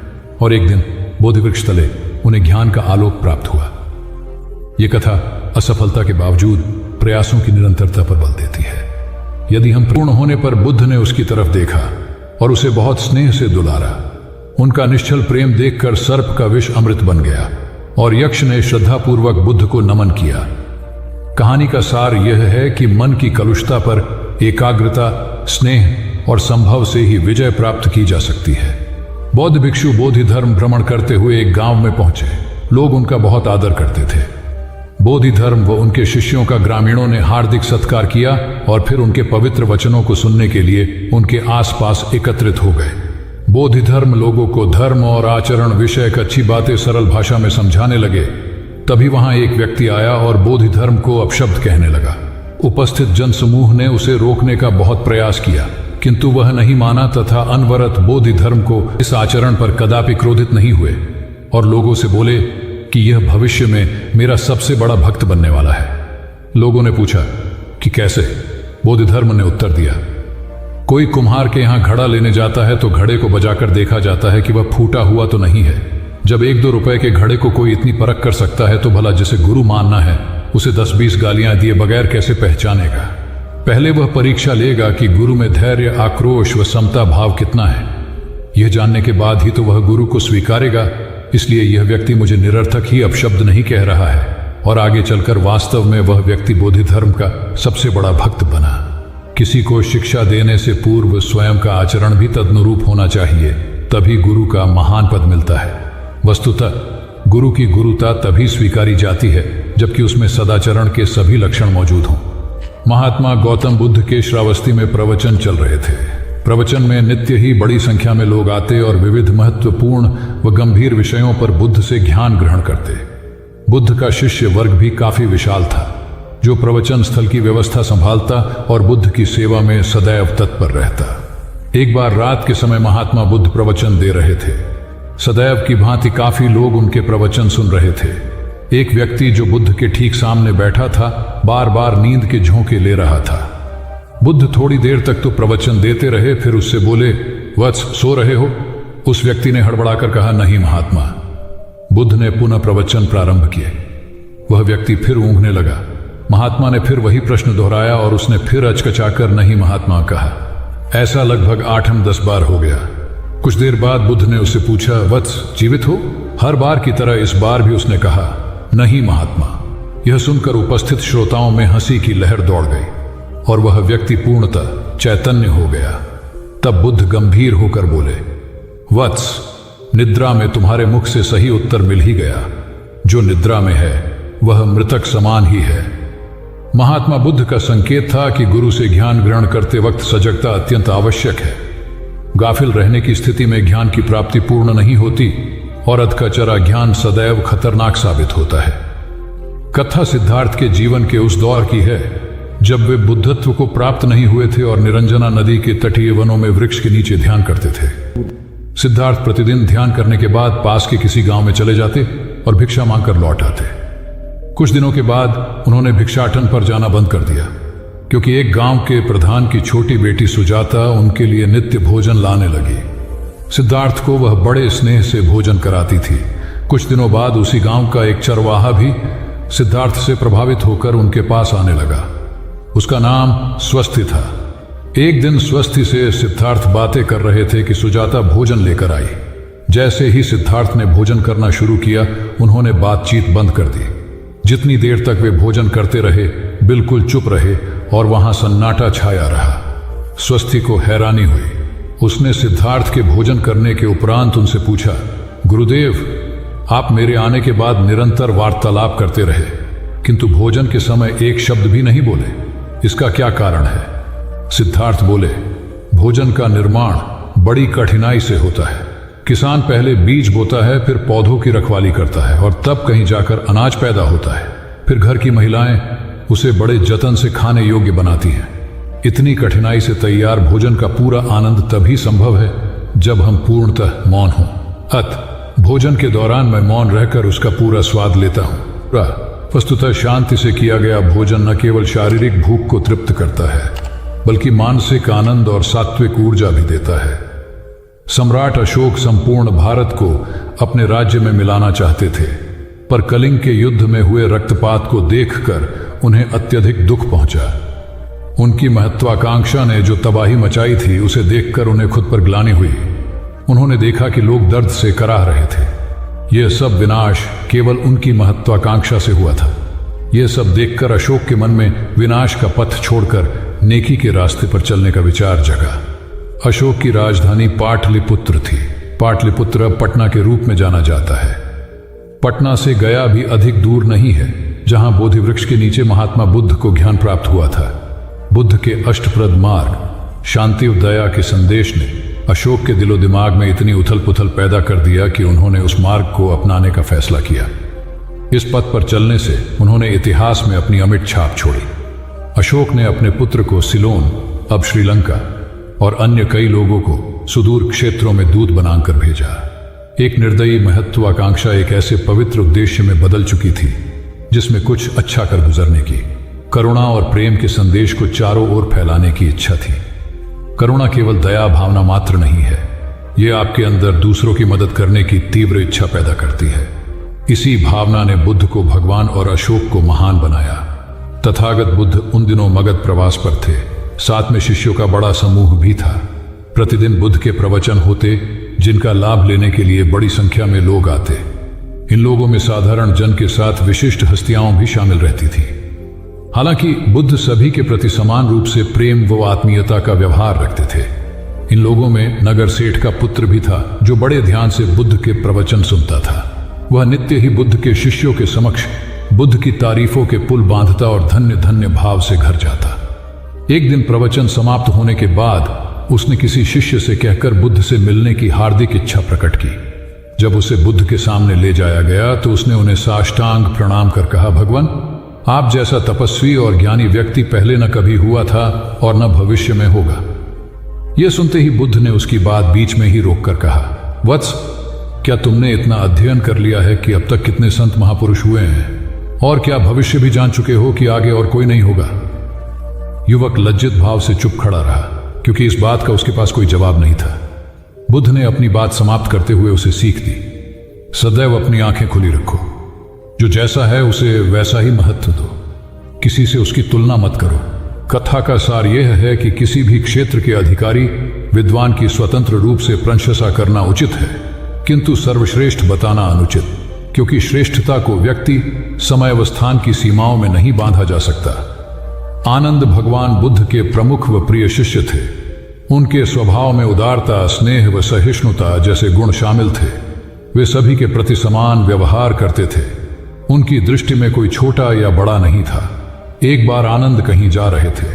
और एक दिन बोधि वृक्ष तले उन्हें ज्ञान का आलोक प्राप्त हुआ। यह कथा असफलता के बावजूद प्रयासों की निरंतरता पर बल देती है। यदि हम पूर्ण होने पर बुद्ध ने उसकी तरफ देखा और उसे बहुत स्नेह से दुलारा। उनका निश्चल प्रेम देखकर सर्प का विष अमृत बन गया और यक्ष ने श्रद्धापूर्वक बुद्ध को नमन किया। कहानी का सार यह है कि मन की कलुषता पर एकाग्रता, स्नेह और संभव से ही विजय प्राप्त की जा सकती है। बौद्ध भिक्षु बोधि धर्म भ्रमण करते हुए एक गांव में पहुंचे। लोग उनका बहुत आदर करते थे। बोधि धर्म व उनके शिष्यों का ग्रामीणों ने हार्दिक सत्कार किया और फिर उनके पवित्र वचनों को सुनने के लिए उनके आसपास एकत्रित हो गए। बोधि धर्म लोगों को धर्म और आचरण विषयक अच्छी बातें सरल भाषा में समझाने लगे। तभी वहां एक व्यक्ति आया और बोधि धर्म को अपशब्द कहने लगा। उपस्थित जनसमूह ने उसे रोकने का बहुत प्रयास किया, किंतु वह नहीं माना तथा अनवरत बोधि धर्म को इस आचरण पर कदापि क्रोधित नहीं हुए और लोगों से बोले कि यह भविष्य में मेरा सबसे बड़ा भक्त बनने वाला है। लोगों ने पूछा कि कैसे? बोधि धर्म ने उत्तर दिया, कोई कुम्हार के यहां घड़ा लेने जाता है तो घड़े को बजाकर देखा जाता है कि वह फूटा हुआ तो नहीं है। जब 1-2 रुपए के घड़े को कोई इतनी परख कर सकता है तो भला जिसे गुरु मानना है उसे 10-20 गालियां दिए बगैर कैसे पहचानेगा? पहले वह परीक्षा लेगा कि गुरु में धैर्य, आक्रोश व समता भाव कितना है। यह जानने के बाद ही तो वह गुरु को स्वीकारेगा। इसलिए यह व्यक्ति मुझे निरर्थक ही अपशब्द नहीं कह रहा है, और आगे चलकर वास्तव में वह व्यक्ति बोधि धर्म का सबसे बड़ा भक्त बना। किसी को शिक्षा देने से पूर्व स्वयं का आचरण भी तदनुरूप होना चाहिए, तभी गुरु का महान पद मिलता है। वस्तुतः गुरु की गुरुता तभी स्वीकारी जाती है जबकि उसमें सदाचरण के सभी लक्षण मौजूद हों। महात्मा गौतम बुद्ध के श्रावस्ती में प्रवचन चल रहे थे। प्रवचन में नित्य ही बड़ी संख्या में लोग आते और विविध महत्वपूर्ण व गंभीर विषयों पर बुद्ध से ज्ञान ग्रहण करते। बुद्ध का शिष्य वर्ग भी काफी विशाल था, जो प्रवचन स्थल की व्यवस्था संभालता और बुद्ध की सेवा में सदैव तत्पर रहता। एक बार रात के समय महात्मा बुद्ध प्रवचन दे रहे थे। सदैव की भांति काफी लोग उनके प्रवचन सुन रहे थे। एक व्यक्ति जो बुद्ध के ठीक सामने बैठा था, बार बार नींद के झोंके ले रहा था। बुद्ध थोड़ी देर तक तो प्रवचन देते रहे, फिर उससे बोले, वत्स, सो रहे हो? उस व्यक्ति ने हड़बड़ाकर कहा, नहीं महात्मा। बुद्ध ने पुनः प्रवचन प्रारंभ किए। वह व्यक्ति फिर ऊँघने लगा। महात्मा ने फिर वही प्रश्न दोहराया और उसने फिर अचकचाकर नहीं महात्मा कहा। ऐसा लगभग 8-10 बार हो गया। कुछ देर बाद बुद्ध ने उससे पूछा, वत्स, जीवित हो? हर बार की तरह इस बार भी उसने कहा, नहीं महात्मा। यह सुनकर उपस्थित श्रोताओं में हंसी की लहर दौड़ गई और वह व्यक्ति पूर्णतः चैतन्य हो गया। तब बुद्ध गंभीर होकर बोले, वत्स, निद्रा में तुम्हारे मुख से सही उत्तर मिल ही गया। जो निद्रा में है वह मृतक समान ही है। महात्मा बुद्ध का संकेत था कि गुरु से ज्ञान ग्रहण करते वक्त सजगता अत्यंत आवश्यक है। गाफिल रहने की स्थिति में ज्ञान की प्राप्ति पूर्ण नहीं होती और अधकचरा ज्ञान सदैव खतरनाक साबित होता है। कथा सिद्धार्थ के जीवन के उस दौर की है जब वे बुद्धत्व को प्राप्त नहीं हुए थे और निरंजना नदी के तटीय वनों में वृक्ष के नीचे ध्यान करते थे। सिद्धार्थ प्रतिदिन ध्यान करने के बाद पास के किसी गांव में चले जाते और भिक्षा मांगकर लौट आते। कुछ दिनों के बाद उन्होंने भिक्षाटन पर जाना बंद कर दिया, क्योंकि एक गांव के प्रधान की छोटी बेटी सुजाता उनके लिए नित्य भोजन लाने लगी। सिद्धार्थ को वह बड़े स्नेह से भोजन कराती थी। कुछ दिनों बाद उसी गांव का एक चरवाहा भी सिद्धार्थ से प्रभावित होकर उनके पास आने लगा। उसका नाम स्वस्ति था। एक दिन स्वस्ति से सिद्धार्थ बातें कर रहे थे कि सुजाता भोजन लेकर आई। जैसे ही सिद्धार्थ ने भोजन करना शुरू किया, उन्होंने बातचीत बंद कर दी। जितनी देर तक वे भोजन करते रहे, बिल्कुल चुप रहे और वहां सन्नाटा छाया रहा। स्वस्ति को हैरानी हुई। उसने सिद्धार्थ के भोजन करने के उपरांत उनसे पूछा, गुरुदेव, आप मेरे आने के बाद निरंतर वार्तालाप करते रहे, किंतु भोजन के समय एक शब्द भी नहीं बोले। इसका क्या कारण है? सिद्धार्थ बोले, भोजन का निर्माण बड़ी कठिनाई से होता है। किसान पहले बीज बोता है, फिर पौधों की रखवाली करता है और तब कहीं जाकर अनाज पैदा होता है। फिर घर की महिलाएं उसे बड़े जतन से खाने योग्य बनाती हैं। इतनी कठिनाई से तैयार भोजन का पूरा आनंद तभी संभव है जब हम पूर्णतः मौन हों। भोजन के दौरान मैं मौन रहकर उसका पूरा स्वाद लेता हूं। वस्तुतः शांति से किया गया भोजन न केवल शारीरिक भूख को तृप्त करता है, बल्कि मानसिक आनंद और सात्विक ऊर्जा भी देता है। सम्राट अशोक संपूर्ण भारत को अपने राज्य में मिलाना चाहते थे, पर कलिंग के युद्ध में हुए रक्तपात को देखकर उन्हें अत्यधिक दुख पहुंचा। उनकी महत्वाकांक्षा ने जो तबाही मचाई थी, उसे देखकर उन्हें खुद पर ग्लानि हुई। उन्होंने देखा कि लोग दर्द से कराह रहे थे। यह सब विनाश केवल उनकी महत्वाकांक्षा से हुआ था। यह सब देखकर अशोक के मन में विनाश का पथ छोड़कर नेकी के रास्ते पर चलने का विचार जगा। अशोक की राजधानी पाटलिपुत्र थी। पाटलिपुत्र अब पटना के रूप में जाना जाता है। पटना से गया भी अधिक दूर नहीं है, जहां बोधि वृक्ष के नीचे महात्मा बुद्ध को ज्ञान प्राप्त हुआ था। बुद्ध के अष्टप्रद मार्ग, शांति और दया के संदेश ने अशोक के दिलो दिमाग में इतनी उथल पुथल पैदा कर दिया कि उन्होंने उस मार्ग को अपनाने का फैसला किया। इस पथ पर चलने से उन्होंने इतिहास में अपनी अमिट छाप छोड़ी। अशोक ने अपने पुत्र को सिलोन, अब श्रीलंका, और अन्य कई लोगों को सुदूर क्षेत्रों में दूत बनाकर भेजा। एक निर्दयी महत्वाकांक्षा एक ऐसे पवित्र उद्देश्य में बदल चुकी थी जिसमें कुछ अच्छा कर गुजरने की, करुणा और प्रेम के संदेश को चारों ओर फैलाने की इच्छा थी। करुणा केवल दया भावना मात्र नहीं है, यह आपके अंदर दूसरों की मदद करने की तीव्र इच्छा पैदा करती है। इसी भावना ने बुद्ध को भगवान और अशोक को महान बनाया। तथागत बुद्ध उन दिनों मगध प्रवास पर थे। साथ में शिष्यों का बड़ा समूह भी था। प्रतिदिन बुद्ध के प्रवचन होते, जिनका लाभ लेने के लिए बड़ी संख्या में लोग आते। इन लोगों में साधारण जन के साथ विशिष्ट हस्तियां भी शामिल रहती थी। हालांकि बुद्ध सभी के प्रति समान रूप से प्रेम व आत्मीयता का व्यवहार रखते थे। इन लोगों में नगर सेठ का पुत्र भी था, जो बड़े ध्यान से बुद्ध के प्रवचन सुनता था। वह नित्य ही बुद्ध के शिष्यों के समक्ष बुद्ध की तारीफों के पुल बांधता और धन्य धन्य भाव से घर जाता। एक दिन प्रवचन समाप्त होने के बाद उसने किसी शिष्य से कहकर बुद्ध से मिलने की हार्दिक इच्छा प्रकट की। जब उसे बुद्ध के सामने ले जाया गया तो उसने उन्हें साष्टांग प्रणाम कर कहा, भगवान, आप जैसा तपस्वी और ज्ञानी व्यक्ति पहले न कभी हुआ था और न भविष्य में होगा। यह सुनते ही बुद्ध ने उसकी बात बीच में ही रोककर कहा, वत्स, क्या तुमने इतना अध्ययन कर लिया है कि अब तक कितने संत महापुरुष हुए हैं, और क्या भविष्य भी जान चुके हो कि आगे और कोई नहीं होगा? युवक लज्जित भाव से चुप खड़ा रहा, क्योंकि इस बात का उसके पास कोई जवाब नहीं था। बुद्ध ने अपनी बात समाप्त करते हुए उसे सीख दी, सदैव अपनी आंखें खुली रखो। जो जैसा है उसे वैसा ही महत्व दो, किसी से उसकी तुलना मत करो। कथा का सार यह है कि किसी भी क्षेत्र के अधिकारी विद्वान की स्वतंत्र रूप से प्रशंसा करना उचित है, किंतु सर्वश्रेष्ठ बताना अनुचित, क्योंकि श्रेष्ठता को व्यक्ति, समय व स्थान की सीमाओं में नहीं बांधा जा सकता। आनंद भगवान बुद्ध के प्रमुख व प्रिय शिष्य थे। उनके स्वभाव में उदारता, स्नेह व सहिष्णुता जैसे गुण शामिल थे। वे सभी के प्रति समान व्यवहार करते थे। उनकी दृष्टि में कोई छोटा या बड़ा नहीं था। एक बार आनंद कहीं जा रहे थे।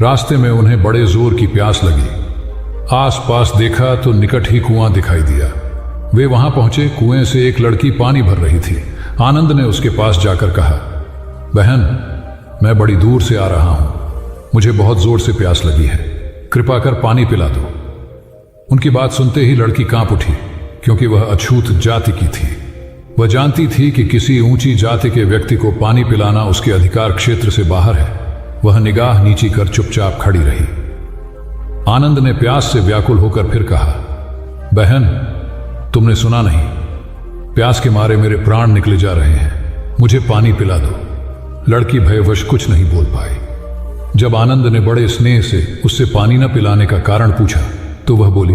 रास्ते में उन्हें बड़े जोर की प्यास लगी। आसपास देखा तो निकट ही कुआं दिखाई दिया। वे वहां पहुंचे। कुएं से एक लड़की पानी भर रही थी। आनंद ने उसके पास जाकर कहा, बहन, मैं बड़ी दूर से आ रहा हूं, मुझे बहुत जोर से प्यास लगी है, कृपा कर पानी पिला दो। उनकी बात सुनते ही लड़की कांप उठी, क्योंकि वह अछूत जाति की थी। वह जानती थी कि किसी ऊंची जाति के व्यक्ति को पानी पिलाना उसके अधिकार क्षेत्र से बाहर है। वह निगाह नीची कर चुपचाप खड़ी रही। आनंद ने प्यास से व्याकुल होकर फिर कहा, बहन, तुमने सुना नहीं, प्यास के मारे मेरे प्राण निकले जा रहे हैं, मुझे पानी पिला दो। लड़की भयवश कुछ नहीं बोल पाई। जब आनंद ने बड़े स्नेह से उससे पानी न पिलाने का कारण पूछा तो वह बोली,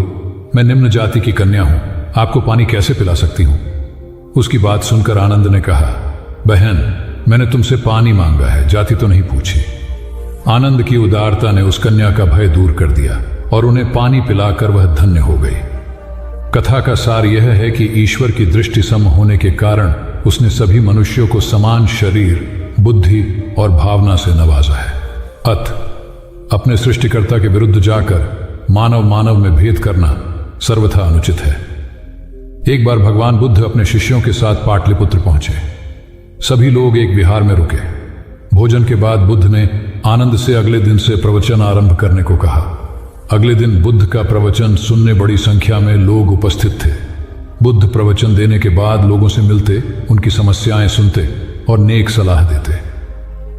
मैं निम्न जाति की कन्या हूं, आपको पानी कैसे पिला सकती हूं? उसकी बात सुनकर आनंद ने कहा, बहन, मैंने तुमसे पानी मांगा है, जाति तो नहीं पूछी। आनंद की उदारता ने उस कन्या का भय दूर कर दिया और उन्हें पानी पिलाकर वह धन्य हो गई। कथा का सार यह है कि ईश्वर की दृष्टि सम होने के कारण उसने सभी मनुष्यों को समान शरीर, बुद्धि और भावना से नवाजा है। अपने सृष्टिकर्ता के विरुद्ध जाकर मानव मानव में भेद करना सर्वथा अनुचित है। एक बार भगवान बुद्ध अपने शिष्यों के साथ पाटलिपुत्र पहुंचे। सभी लोग एक विहार में रुके। भोजन के बाद बुद्ध ने आनंद से अगले दिन से प्रवचन आरंभ करने को कहा। अगले दिन बुद्ध का प्रवचन सुनने बड़ी संख्या में लोग उपस्थित थे। बुद्ध प्रवचन देने के बाद लोगों से मिलते, उनकी समस्याएं सुनते और नेक सलाह देते।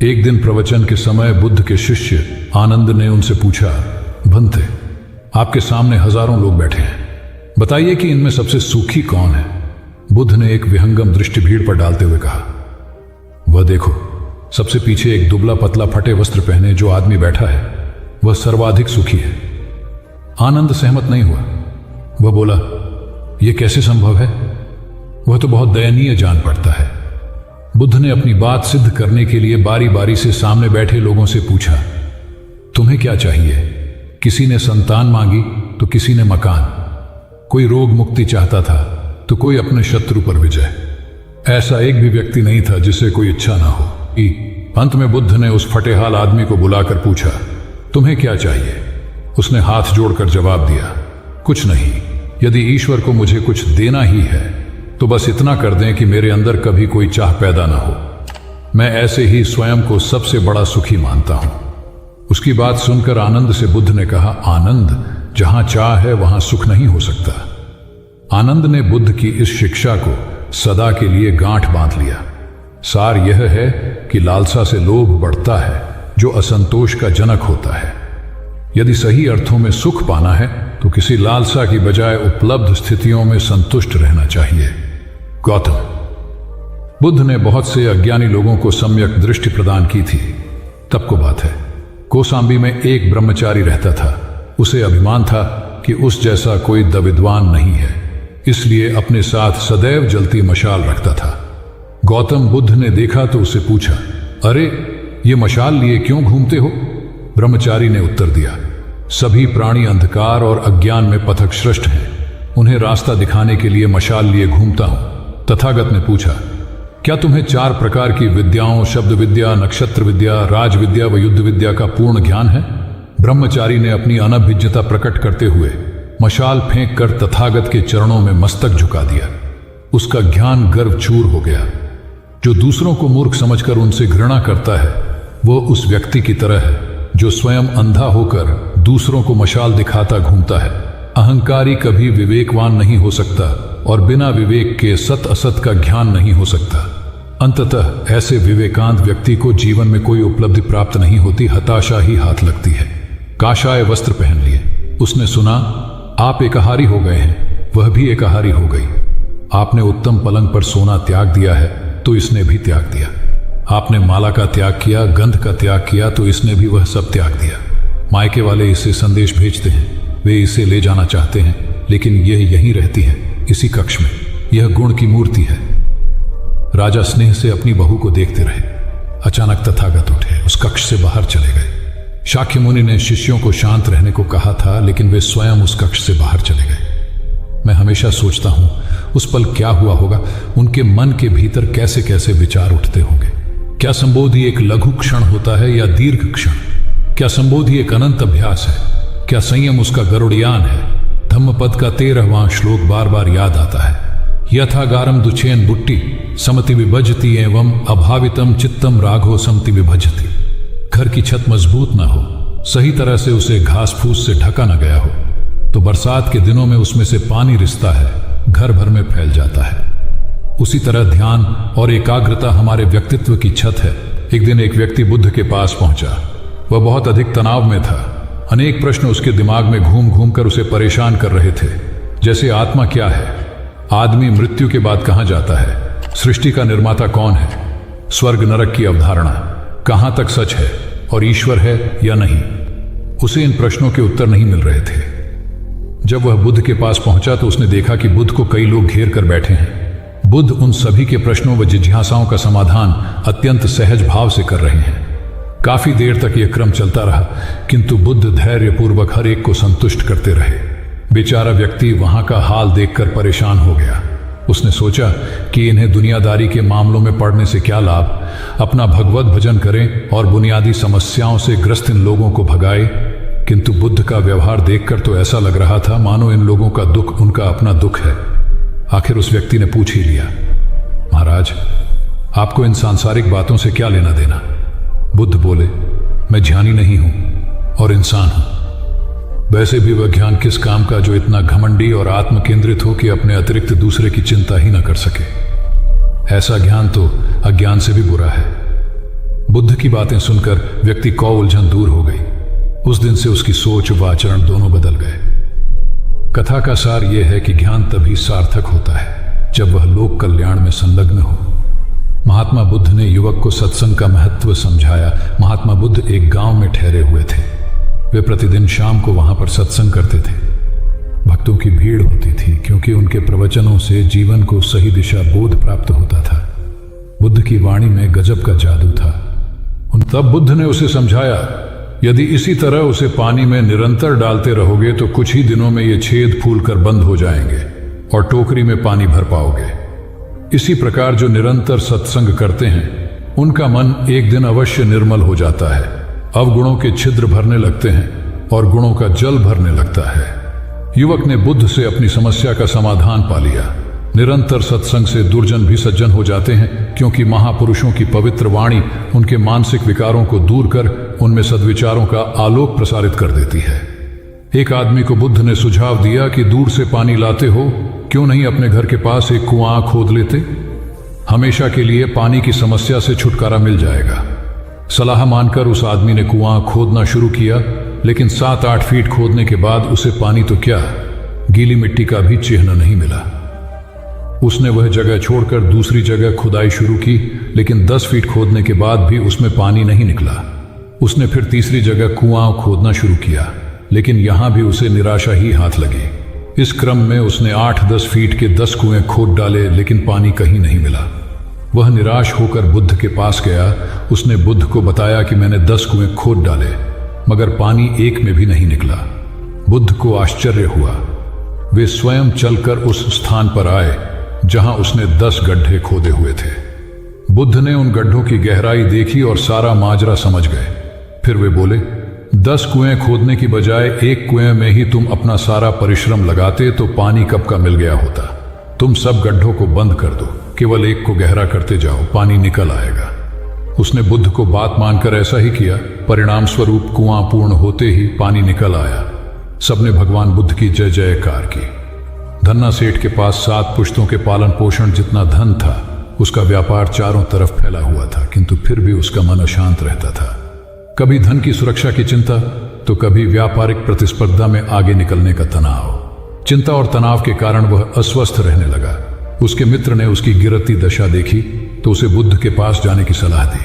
एक दिन प्रवचन के समय बुद्ध के शिष्य आनंद ने उनसे पूछा, भंते, आपके सामने हजारों लोग बैठे हैं, बताइए कि इनमें सबसे सुखी कौन है? बुद्ध ने एक विहंगम दृष्टि भीड़ पर डालते हुए कहा, वह देखो, सबसे पीछे एक दुबला पतला फटे वस्त्र पहने जो आदमी बैठा है, वह सर्वाधिक सुखी है। आनंद सहमत नहीं हुआ। वह बोला, यह कैसे संभव है? वह तो बहुत दयनीय जान पड़ता है। बुद्ध ने अपनी बात सिद्ध करने के लिए बारी बारी से सामने बैठे लोगों से पूछा, तुम्हें क्या चाहिए? किसी ने संतान मांगी तो किसी ने मकान, कोई रोग मुक्ति चाहता था तो कोई अपने शत्रु पर विजय। ऐसा एक भी व्यक्ति नहीं था जिसे कोई इच्छा ना हो। अंत में बुद्ध ने उस फटेहाल आदमी को बुलाकर पूछा, तुम्हें क्या चाहिए? उसने हाथ जोड़कर जवाब दिया, कुछ नहीं, यदि ईश्वर को मुझे कुछ देना ही है तो बस इतना कर दें कि मेरे अंदर कभी कोई चाह पैदा ना हो। मैं ऐसे ही स्वयं को सबसे बड़ा सुखी मानता हूं। उसकी बात सुनकर आनंद से बुद्ध ने कहा, आनंद, जहां चाह है वहां सुख नहीं हो सकता। आनंद ने बुद्ध की इस शिक्षा को सदा के लिए गांठ बांध लिया। सार यह है कि लालसा से लोभ बढ़ता है, जो असंतोष का जनक होता है। यदि सही अर्थों में सुख पाना है तो किसी लालसा की बजाय उपलब्ध स्थितियों में संतुष्ट रहना चाहिए। गौतम बुद्ध ने बहुत से अज्ञानी लोगों को सम्यक दृष्टि प्रदान की थी। तब को बात है, कौसाम्बी में एक ब्रह्मचारी रहता था। उसे अभिमान था कि उस जैसा कोई विद्वान नहीं है, इसलिए अपने साथ सदैव जलती मशाल रखता था। गौतम बुद्ध ने देखा तो उससे पूछा, अरे ये मशाल लिए क्यों घूमते हो? ब्रह्मचारी ने उत्तर दिया, सभी प्राणी अंधकार और अज्ञान में पथभ्रष्ट हैं, उन्हें रास्ता दिखाने के लिए मशाल लिए घूमता हूं। तथागत ने पूछा, क्या तुम्हें 4 प्रकार की विद्याओं, शब्द विद्या, नक्षत्र विद्या, राज विद्या व युद्ध विद्या का पूर्ण ज्ञान है? ब्रह्मचारी ने अपनी अनभिज्ञता प्रकट करते हुए मशाल फेंक कर तथागत के चरणों में मस्तक झुका दिया। उसका ज्ञान गर्व चूर हो गया। जो दूसरों को मूर्ख समझकर उनसे घृणा करता है, वो उस व्यक्ति की तरह है जो स्वयं अंधा होकर दूसरों को मशाल दिखाता घूमता है। अहंकारी कभी विवेकवान नहीं हो सकता और बिना विवेक के सत असत का ज्ञान नहीं हो सकता। अंततः ऐसे विवेकांत व्यक्ति को जीवन में कोई उपलब्धि प्राप्त नहीं होती, हताशा ही हाथ लगती है। काशाय वस्त्र पहन लिए। उसने सुना, आप एकाहारी हो गए हैं, वह भी एकाहारी हो गई। आपने उत्तम पलंग पर सोना त्याग दिया है तो इसने भी त्याग दिया। आपने माला का त्याग किया, गंध का त्याग किया तो इसने भी वह सब त्याग दिया। मायके वाले इसे संदेश भेजते हैं, वे इसे ले जाना चाहते हैं, लेकिन यह यहीं रहती है, इसी कक्ष में। यह गुण की मूर्ति है। राजा स्नेह से अपनी बहू को देखते रहे। अचानक तथागत उठे, उस कक्ष से बाहर चले गए। शाक्य मुनि ने शिष्यों को शांत रहने को कहा था, लेकिन वे स्वयं उस कक्ष से बाहर चले गए। मैं हमेशा सोचता हूं उस पल क्या हुआ होगा, उनके मन के भीतर कैसे कैसे विचार उठते होंगे। क्या संबोधि एक लघु क्षण होता है या दीर्घ क्षण? क्या संबोधि एक अनंत अभ्यास है? क्या संयम उसका गरुड़यान है? धम्मपद का 13वां श्लोक बार बार याद आता है। यथागारम दुचेन बुट्टी समति विभजति एवं अभावितम चित्तम राघो समति विभजति। घर की छत मजबूत ना हो, सही तरह से उसे घास फूस से ढका न गया हो, तो बरसात के दिनों में उसमें से पानी रिसता है, घर भर में फैल जाता है। उसी तरह ध्यान और एकाग्रता हमारे व्यक्तित्व की छत है। एक दिन एक व्यक्ति बुद्ध के पास पहुंचा। वह बहुत अधिक तनाव में था। अनेक प्रश्न उसके दिमाग में घूम घूम कर उसे परेशान कर रहे थे, जैसे आत्मा क्या है, आदमी मृत्यु के बाद कहां जाता है, सृष्टि का निर्माता कौन है, स्वर्ग नरक की अवधारणा कहां तक सच है और ईश्वर है या नहीं। उसे इन प्रश्नों के उत्तर नहीं मिल रहे थे। जब वह बुद्ध के पास पहुंचा तो उसने देखा कि बुद्ध को कई लोग घेर कर बैठे हैं। बुद्ध उन सभी के प्रश्नों व जिज्ञासाओं का समाधान अत्यंत सहज भाव से कर रहे हैं। काफी देर तक यह क्रम चलता रहा, किंतु बुद्ध धैर्यपूर्वक हर एक को संतुष्ट करते रहे। बेचारा व्यक्ति वहां का हाल देखकर परेशान हो गया। उसने सोचा कि इन्हें दुनियादारी के मामलों में पड़ने से क्या लाभ, अपना भगवत भजन करें और बुनियादी समस्याओं से ग्रस्त इन लोगों को भगाए। किंतु बुद्ध का व्यवहार देखकर तो ऐसा लग रहा था मानो इन लोगों का दुख उनका अपना दुख है। आखिर उस व्यक्ति ने पूछ ही लिया, महाराज आपको इन सांसारिक बातों से क्या लेना देना? बुद्ध बोले, मैं ज्ञानी नहीं हूं और इंसान हूं। वैसे भी वह ज्ञान किस काम का जो इतना घमंडी और आत्म केंद्रित हो कि अपने अतिरिक्त दूसरे की चिंता ही न कर सके। ऐसा ज्ञान तो अज्ञान से भी बुरा है। बुद्ध की बातें सुनकर व्यक्ति को उलझन दूर हो गई। उस दिन से उसकी सोच व आचरण दोनों बदल गए। कथा का सार यह है कि ज्ञान तभी सार्थक होता है जब वह लोक कल्याण में संलग्न हो। महात्मा बुद्ध ने युवक को सत्संग का महत्व समझाया। महात्मा बुद्ध एक गांव में ठहरे हुए थे। वे प्रतिदिन शाम को वहां पर सत्संग करते थे। भक्तों की भीड़ होती थी क्योंकि उनके प्रवचनों से जीवन को सही दिशा बोध प्राप्त होता था। बुद्ध की वाणी में गजब का जादू था। तब बुद्ध ने उसे समझाया, यदि इसी तरह उसे पानी में निरंतर डालते रहोगे तो कुछ ही दिनों में ये छेद फूलकर बंद हो जाएंगे और टोकरी में पानी भर पाओगे। इसी प्रकार जो निरंतर सत्संग करते हैं उनका मन एक दिन अवश्य निर्मल हो जाता है। अवगुणों के छिद्र भरने लगते हैं और गुणों का जल भरने लगता है। युवक ने बुद्ध से अपनी समस्या का समाधान पा लिया। निरंतर सत्संग से दुर्जन भी सज्जन हो जाते हैं क्योंकि महापुरुषों की पवित्र वाणी उनके मानसिक विकारों को दूर कर उनमें सद्विचारों का आलोक प्रसारित कर देती है। एक आदमी को बुद्ध ने सुझाव दिया कि दूर से पानी लाते हो, क्यों नहीं अपने घर के पास एक कुआं खोद लेते? हमेशा के लिए पानी की समस्या से छुटकारा मिल जाएगा। सलाह मानकर उस आदमी ने कुआं खोदना शुरू किया, लेकिन 7-8 फीट खोदने के बाद उसे पानी तो क्या, गीली मिट्टी का भी चिन्ह नहीं मिला। उसने वह जगह छोड़कर दूसरी जगह खुदाई शुरू की, लेकिन 10 फीट खोदने के बाद भी उसमें पानी नहीं निकला। उसने फिर तीसरी जगह कुआं खोदना शुरू किया, लेकिन यहां भी उसे निराशा ही हाथ लगी। इस क्रम में उसने 8-10 फीट के 10 कुएं खोद डाले, लेकिन पानी कहीं नहीं मिला। वह निराश होकर बुद्ध के पास गया। उसने बुद्ध को बताया कि मैंने 10 कुएं खोद डाले, मगर पानी एक में भी नहीं निकला। बुद्ध को आश्चर्य हुआ। वे स्वयं चलकर उस स्थान पर आए जहां उसने 10 गड्ढे खोदे हुए थे। बुद्ध ने उन गड्ढों की गहराई देखी और सारा माजरा समझ गए। फिर वे बोले, 10 कुएं खोदने की बजाय एक कुएं में ही तुम अपना सारा परिश्रम लगाते तो पानी कब का मिल गया होता। तुम सब गड्ढों को बंद कर दो, केवल एक को गहरा करते जाओ, पानी निकल आएगा। उसने बुद्ध को बात मानकर ऐसा ही किया। परिणाम स्वरूप कुआं पूर्ण होते ही पानी निकल आया। सबने भगवान बुद्ध की जय जयकार की। धन्ना सेठ के पास 7 पुश्तों के पालन पोषण जितना धन था। उसका व्यापार चारों तरफ फैला हुआ था, किंतु फिर भी उसका मन अशांत रहता था। कभी धन की सुरक्षा की चिंता, तो कभी व्यापारिक प्रतिस्पर्धा में आगे निकलने का तनाव। चिंता और तनाव के कारण वह अस्वस्थ रहने लगा। उसके मित्र ने उसकी गिरती दशा देखी तो उसे बुद्ध के पास जाने की सलाह दी।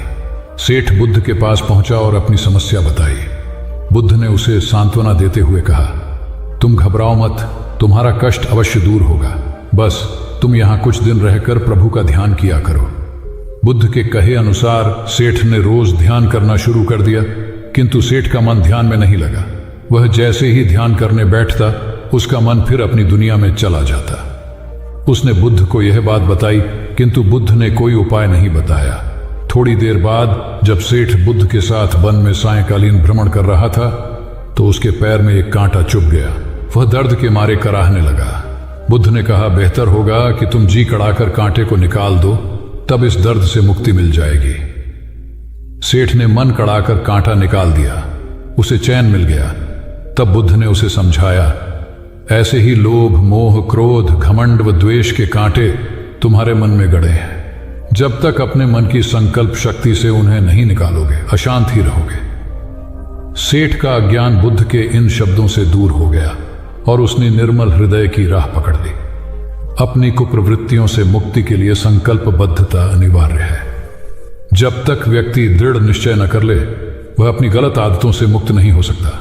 सेठ बुद्ध के पास पहुंचा और अपनी समस्या बताई। बुद्ध ने उसे सांत्वना देते हुए कहा, तुम घबराओ मत, तुम्हारा कष्ट अवश्य दूर होगा। बस तुम यहां कुछ दिन रहकर प्रभु का ध्यान किया करो। बुद्ध के कहे अनुसार सेठ ने रोज ध्यान करना शुरू कर दिया, किंतु सेठ का मन ध्यान में नहीं लगा। वह जैसे ही ध्यान करने बैठता, उसका मन फिर अपनी दुनिया में चला जाता। उसने बुद्ध को यह बात बताई, किंतु बुद्ध ने कोई उपाय नहीं बताया। थोड़ी देर बाद जब सेठ बुद्ध के साथ वन में सायंकालीन भ्रमण कर रहा था, तो उसके पैर में एक कांटा चुभ गया। वह दर्द के मारे कराहने लगा। बुद्ध ने कहा, बेहतर होगा कि तुम जी कड़ाकर कांटे को निकाल दो, तब इस दर्द से मुक्ति मिल जाएगी। सेठ ने मन कड़ाकर कांटा निकाल दिया। उसे चैन मिल गया। तब बुद्ध ने उसे समझाया, ऐसे ही लोभ, मोह, क्रोध, घमंड व द्वेष के कांटे तुम्हारे मन में गड़े हैं। जब तक अपने मन की संकल्प शक्ति से उन्हें नहीं निकालोगे, अशांत ही रहोगे। सेठ का अज्ञान बुद्ध के इन शब्दों से दूर हो गया और उसने निर्मल हृदय की राह पकड़ ली। अपनी कुप्रवृत्तियों से मुक्ति के लिए संकल्पबद्धता अनिवार्य है। जब तक व्यक्ति दृढ़ निश्चय न कर ले, वह अपनी गलत आदतों से मुक्त नहीं हो सकता।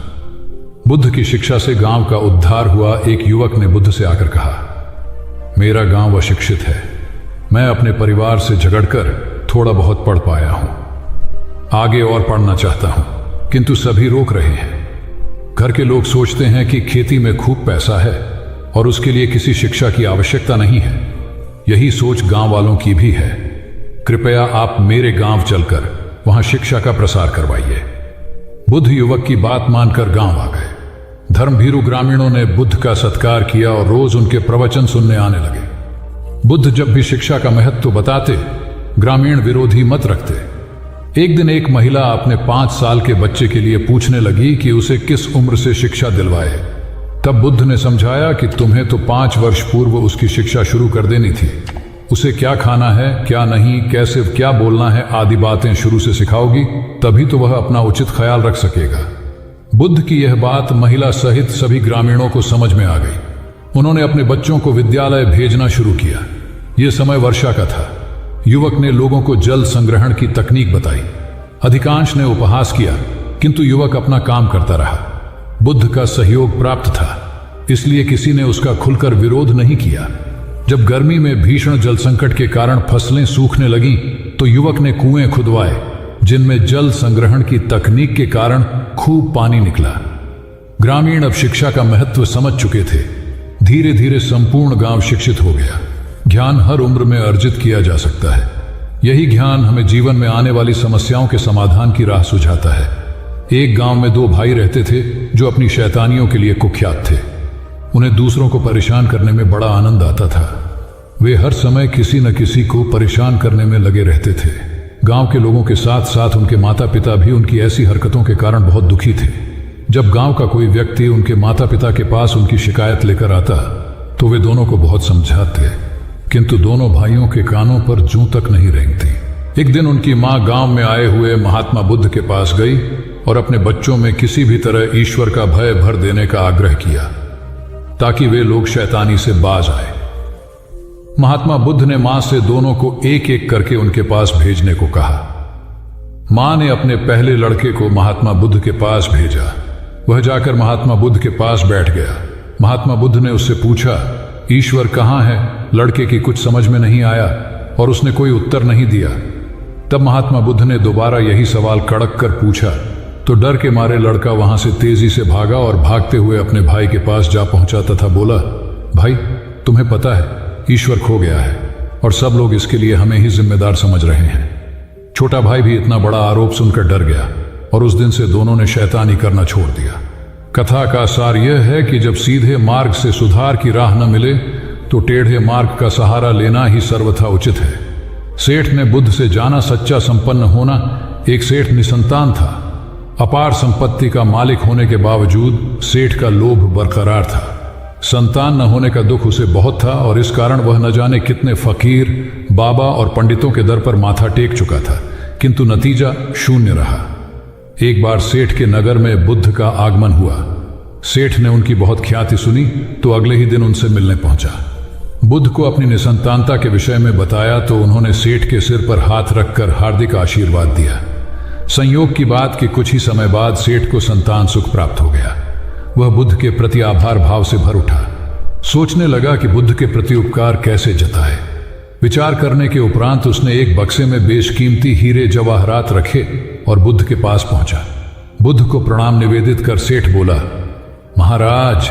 बुद्ध की शिक्षा से गांव का उद्धार हुआ। एक युवक ने बुद्ध से आकर कहा, मेरा गांव अशिक्षित है। मैं अपने परिवार से झगड़कर थोड़ा बहुत पढ़ पाया हूं। आगे और पढ़ना चाहता हूं, किंतु सभी रोक रहे हैं। घर के लोग सोचते हैं कि खेती में खूब पैसा है और उसके लिए किसी शिक्षा की आवश्यकता नहीं है। यही सोच गांव वालों की भी है। कृपया आप मेरे गांव चलकर वहां शिक्षा का प्रसार करवाइए। बुद्ध युवक की बात मानकर गांव आ गए। धर्मभीरू ग्रामीणों ने बुद्ध का सत्कार किया और रोज उनके प्रवचन सुनने आने लगे। बुद्ध जब भी शिक्षा का महत्व बताते, ग्रामीण विरोधी मत रखते। एक दिन एक महिला अपने 5 साल के बच्चे के लिए पूछने लगी कि उसे किस उम्र से शिक्षा दिलवाए। तब बुद्ध ने समझाया कि तुम्हें तो 5 वर्ष पूर्व उसकी शिक्षा शुरू कर देनी थी। उसे क्या खाना है, क्या नहीं, कैसे क्या बोलना है आदि बातें शुरू से सिखाओगी, तभी तो वह अपना उचित ख्याल रख सकेगा। बुद्ध की यह बात महिला सहित सभी ग्रामीणों को समझ में आ गई। उन्होंने अपने बच्चों को विद्यालय भेजना शुरू किया। यह समय वर्षा का था। युवक ने लोगों को जल संग्रहण की तकनीक बताई। अधिकांश ने उपहास किया, किंतु युवक अपना काम करता रहा। बुद्ध का सहयोग प्राप्त था, इसलिए किसी ने उसका खुलकर विरोध नहीं किया। जब गर्मी में भीषण जल संकट के कारण फसलें सूखने लगीं, तो युवक ने कुएं खुदवाए, जिनमें जल संग्रहण की तकनीक के कारण खूब पानी निकला। ग्रामीण अब शिक्षा का महत्व समझ चुके थे। धीरे धीरे संपूर्ण गांव शिक्षित हो गया। ज्ञान हर उम्र में अर्जित किया जा सकता है। यही ज्ञान हमें जीवन में आने वाली समस्याओं के समाधान की राह सुझाता है। एक गांव में 2 भाई रहते थे जो अपनी शैतानियों के लिए कुख्यात थे। उन्हें दूसरों को परेशान करने में बड़ा आनंद आता था। वे हर समय किसी न किसी को परेशान करने में लगे रहते थे। गांव के लोगों के साथ साथ उनके माता पिता भी उनकी ऐसी हरकतों के कारण बहुत दुखी थे। जब गांव का कोई व्यक्ति उनके माता पिता के पास उनकी शिकायत लेकर आता, तो वे दोनों को बहुत समझाते, किंतु दोनों भाइयों के कानों पर जूं तक नहीं रेंगती। एक दिन उनकी मां गांव में आए हुए महात्मा बुद्ध के पास गई और अपने बच्चों में किसी भी तरह ईश्वर का भय भर देने का आग्रह किया, ताकि वे लोग शैतानी से बाज आए। महात्मा बुद्ध ने मां से दोनों को एक एक करके उनके पास भेजने को कहा। मां ने अपने पहले लड़के को महात्मा बुद्ध के पास भेजा। वह जाकर महात्मा बुद्ध के पास बैठ गया। महात्मा बुद्ध ने उससे पूछा, ईश्वर कहाँ है? लड़के की कुछ समझ में नहीं आया और उसने कोई उत्तर नहीं दिया। तब महात्मा बुद्ध ने दोबारा यही सवाल कड़क कर पूछा तो डर के मारे लड़का वहां से तेजी से भागा और भागते हुए अपने भाई के पास जा पहुंचा तथा बोला, भाई, तुम्हें पता है ईश्वर खो गया है और सब लोग इसके लिए हमें ही जिम्मेदार समझ रहे हैं। छोटा भाई भी इतना बड़ा आरोप सुनकर डर गया और उस दिन से दोनों ने शैतानी करना छोड़ दिया। कथा का सार यह है कि जब सीधे मार्ग से सुधार की राह न मिले तो टेढ़े मार्ग का सहारा लेना ही सर्वथा उचित है। सेठ ने बुद्ध से जाना सच्चा संपन्न होना। एक सेठ निसंतान था। अपार संपत्ति का मालिक होने के बावजूद सेठ का लोभ बरकरार था। संतान न होने का दुख उसे बहुत था और इस कारण वह न जाने कितने फकीर, बाबा और पंडितों के दर पर माथा टेक चुका था, किंतु नतीजा शून्य रहा। एक बार सेठ के नगर में बुद्ध का आगमन हुआ। सेठ ने उनकी बहुत ख्याति सुनी तो अगले ही दिन उनसे मिलने पहुंचा। बुद्ध को अपनी निसंतानता के विषय में बताया तो उन्होंने सेठ के सिर पर हाथ रखकर हार्दिक आशीर्वाद दिया। संयोग की बात कि कुछ ही समय बाद सेठ को संतान सुख प्राप्त हो गया। वह बुद्ध के प्रति आभार भाव से भर उठा। सोचने लगा कि बुद्ध के प्रति उपकार कैसे जताए। विचार करने के उपरांत उसने एक बक्से में बेशकीमती हीरे जवाहरात रखे और बुद्ध के पास पहुंचा। बुद्ध को प्रणाम निवेदित कर सेठ बोला, महाराज,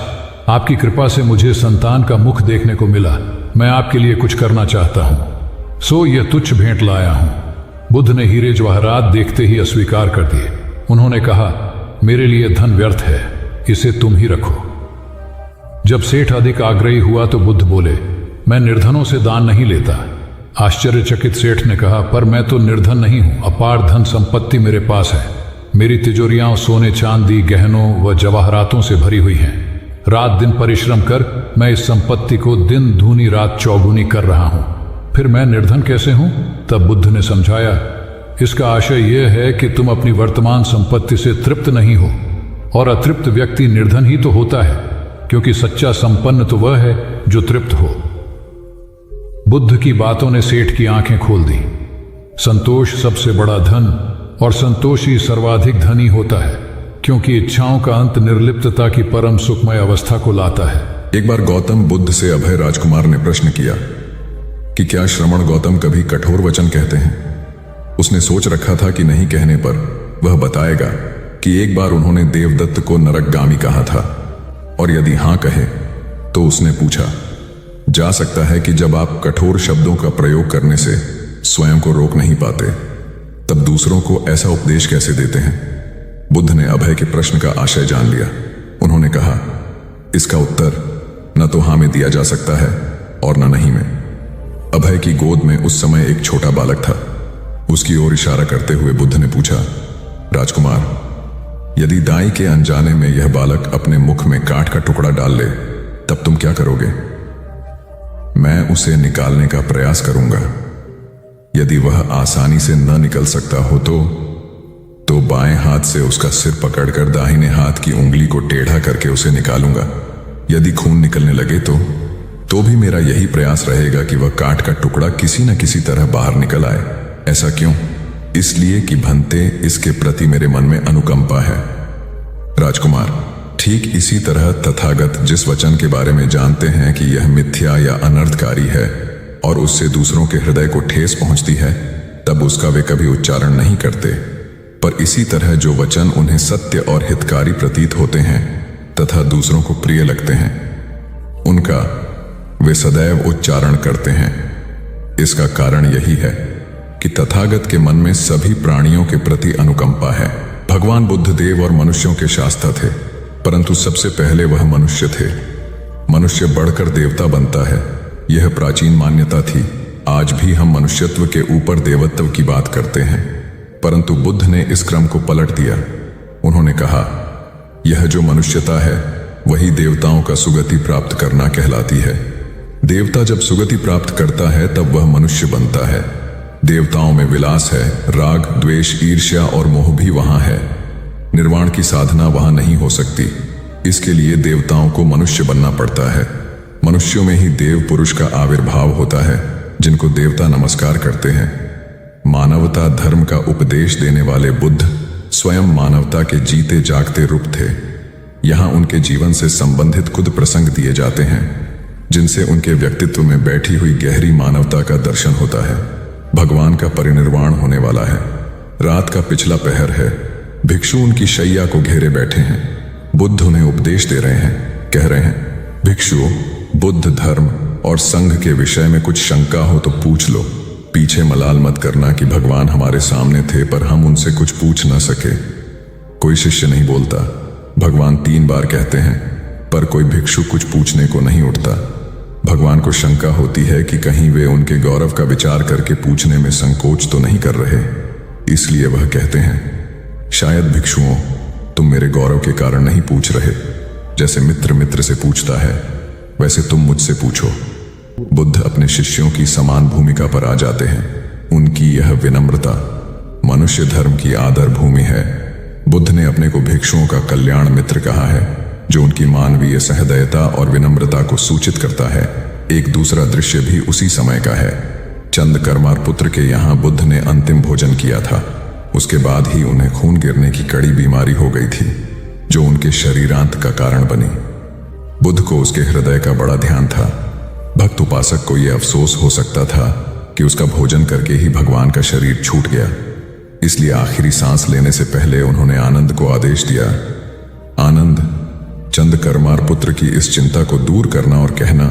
आपकी कृपा से मुझे संतान का मुख देखने को मिला। मैं आपके लिए कुछ करना चाहता हूं, सो यह तुच्छ भेंट लाया हूं। बुद्ध ने हीरे जवाहरात देखते ही अस्वीकार कर दिए। उन्होंने कहा, मेरे लिए धन व्यर्थ है, इसे तुम ही रखो। जब सेठ अधिक आग्रही हुआ तो बुद्ध बोले, मैं निर्धनों से दान नहीं लेता। आश्चर्यचकित सेठ ने कहा, पर मैं तो निर्धन नहीं हूं, अपार धन संपत्ति मेरे पास है। मेरी तिजोरियां सोने चांदी गहनों व जवाहरातों से भरी हुई हैं। रात दिन परिश्रम कर मैं इस संपत्ति को दिन दूनी रात चौगुनी कर रहा हूं, फिर मैं निर्धन कैसे हूं? तब बुद्ध ने समझाया, इसका आशय यह है कि तुम अपनी वर्तमान संपत्ति से तृप्त नहीं हो, और अतृप्त व्यक्ति निर्धन ही तो होता है, क्योंकि सच्चा संपन्न तो वह है जो तृप्त हो। बुद्ध की बातों ने सेठ की आंखें खोल दी। संतोष सबसे बड़ा धन और संतोषी सर्वाधिक धनी होता है, क्योंकि इच्छाओं का अंत निर्लिप्तता की परम सुखमय अवस्था को लाता है। एक बार गौतम बुद्ध से अभय राजकुमार ने प्रश्न किया कि क्या श्रमण गौतम कभी कठोर वचन कहते हैं। उसने सोच रखा था कि नहीं कहने पर वह बताएगा कि एक बार उन्होंने देवदत्त को नरकगामी कहा था, और यदि हां कहे तो उसने पूछा, जा सकता है कि जब आप कठोर शब्दों का प्रयोग करने से स्वयं को रोक नहीं पाते, तब दूसरों को ऐसा उपदेश कैसे देते हैं। बुद्ध ने अभय के प्रश्न का आशय जान लिया। उन्होंने कहा, इसका उत्तर न तो हां में दिया जा सकता है और न नहीं में। अभय की गोद में उस समय एक छोटा बालक था। उसकी ओर इशारा करते हुए बुद्ध ने पूछा, राजकुमार, यदि दाई के अनजाने में यह बालक अपने मुख में काठ का टुकड़ा डाल ले, तब तुम क्या करोगे। मैं उसे निकालने का प्रयास करूंगा। यदि वह आसानी से न निकल सकता हो तो बाएं हाथ से उसका सिर पकड़कर दाहिने हाथ की उंगली को टेढ़ा करके उसे निकालूंगा। यदि खून निकलने लगे तो भी मेरा यही प्रयास रहेगा कि वह काठ का टुकड़ा किसी न किसी तरह बाहर निकल आए। ऐसा क्यों? इसलिए कि भंते इसके प्रति मेरे मन में अनुकंपा है। राजकुमार, ठीक इसी तरह तथागत जिस वचन के बारे में जानते हैं कि यह मिथ्या या अनर्थकारी है और उससे दूसरों के हृदय को ठेस पहुंचती है, तब उसका वे कभी उच्चारण नहीं करते। पर इसी तरह जो वचन उन्हें सत्य और हितकारी प्रतीत होते हैं तथा दूसरों को प्रिय लगते हैं, उनका वे सदैव उच्चारण करते हैं। इसका कारण यही है कि तथागत के मन में सभी प्राणियों के प्रति अनुकंपा है। भगवान बुद्ध देव और मनुष्यों के शास्त्र थे, परंतु सबसे पहले वह मनुष्य थे। मनुष्य बढ़कर देवता बनता है, यह प्राचीन मान्यता थी। आज भी हम मनुष्यत्व के ऊपर देवत्व की बात करते हैं, परंतु बुद्ध ने इस क्रम को पलट दिया। उन्होंने कहा, यह जो मनुष्यता है वही देवताओं का सुगति प्राप्त करना कहलाती है। देवता जब सुगति प्राप्त करता है तब वह मनुष्य बनता है। देवताओं में विलास है, राग, द्वेष, ईर्ष्या और मोह भी वहां है। निर्वाण की साधना वहां नहीं हो सकती। इसके लिए देवताओं को मनुष्य बनना पड़ता है। मनुष्यों में ही देव पुरुष का आविर्भाव होता है, जिनको देवता नमस्कार करते हैं। मानवता धर्म का उपदेश देने वाले बुद्ध स्वयं मानवता के जीते जागते रूप थे। यहाँ उनके जीवन से संबंधित खुद प्रसंग दिए जाते हैं जिनसे उनके व्यक्तित्व में बैठी हुई गहरी मानवता का दर्शन होता है। भगवान का परिनिर्वाण होने वाला है। रात का पिछला पहर है। भिक्षु उनकी शैया को घेरे बैठे हैं। बुद्ध उन्हें उपदेश दे रहे हैं। कह रहे हैं, भिक्षुओं, बुद्ध धर्म और संघ के विषय में कुछ शंका हो तो पूछ लो। पीछे मलाल मत करना कि भगवान हमारे सामने थे पर हम उनसे कुछ पूछ न सके। कोई शिष्य नहीं बोलता। भगवान 3 बार कहते हैं पर कोई भिक्षु कुछ पूछने को नहीं उठता। भगवान को शंका होती है कि कहीं वे उनके गौरव का विचार करके पूछने में संकोच तो नहीं कर रहे, इसलिए वह कहते हैं, शायद भिक्षुओं, तुम मेरे गौरव के कारण नहीं पूछ रहे। जैसे मित्र मित्र से पूछता है वैसे तुम मुझसे पूछो। बुद्ध अपने शिष्यों की समान भूमिका पर आ जाते हैं। उनकी यह विनम्रता मनुष्य धर्म की आदर भूमि है। बुद्ध ने अपने को भिक्षुओं का कल्याण मित्र कहा है, जो उनकी मानवीय सहृदयता और विनम्रता को सूचित करता है। एक दूसरा दृश्य भी उसी समय का है। चंद कर्मार पुत्र के यहाँ बुद्ध ने अंतिम भोजन किया था। उसके बाद ही उन्हें खून गिरने की कड़ी बीमारी हो गई थी, जो उनके शरीरांत का कारण बनी। बुद्ध को उसके हृदय का बड़ा ध्यान था। भक्त उपासक को यह अफसोस हो सकता था कि उसका भोजन करके ही भगवान का शरीर छूट गया। इसलिए आखिरी सांस लेने से पहले उन्होंने आनंद को आदेश दिया, आनंद, चंद कर्मार पुत्र की इस चिंता को दूर करना और कहना,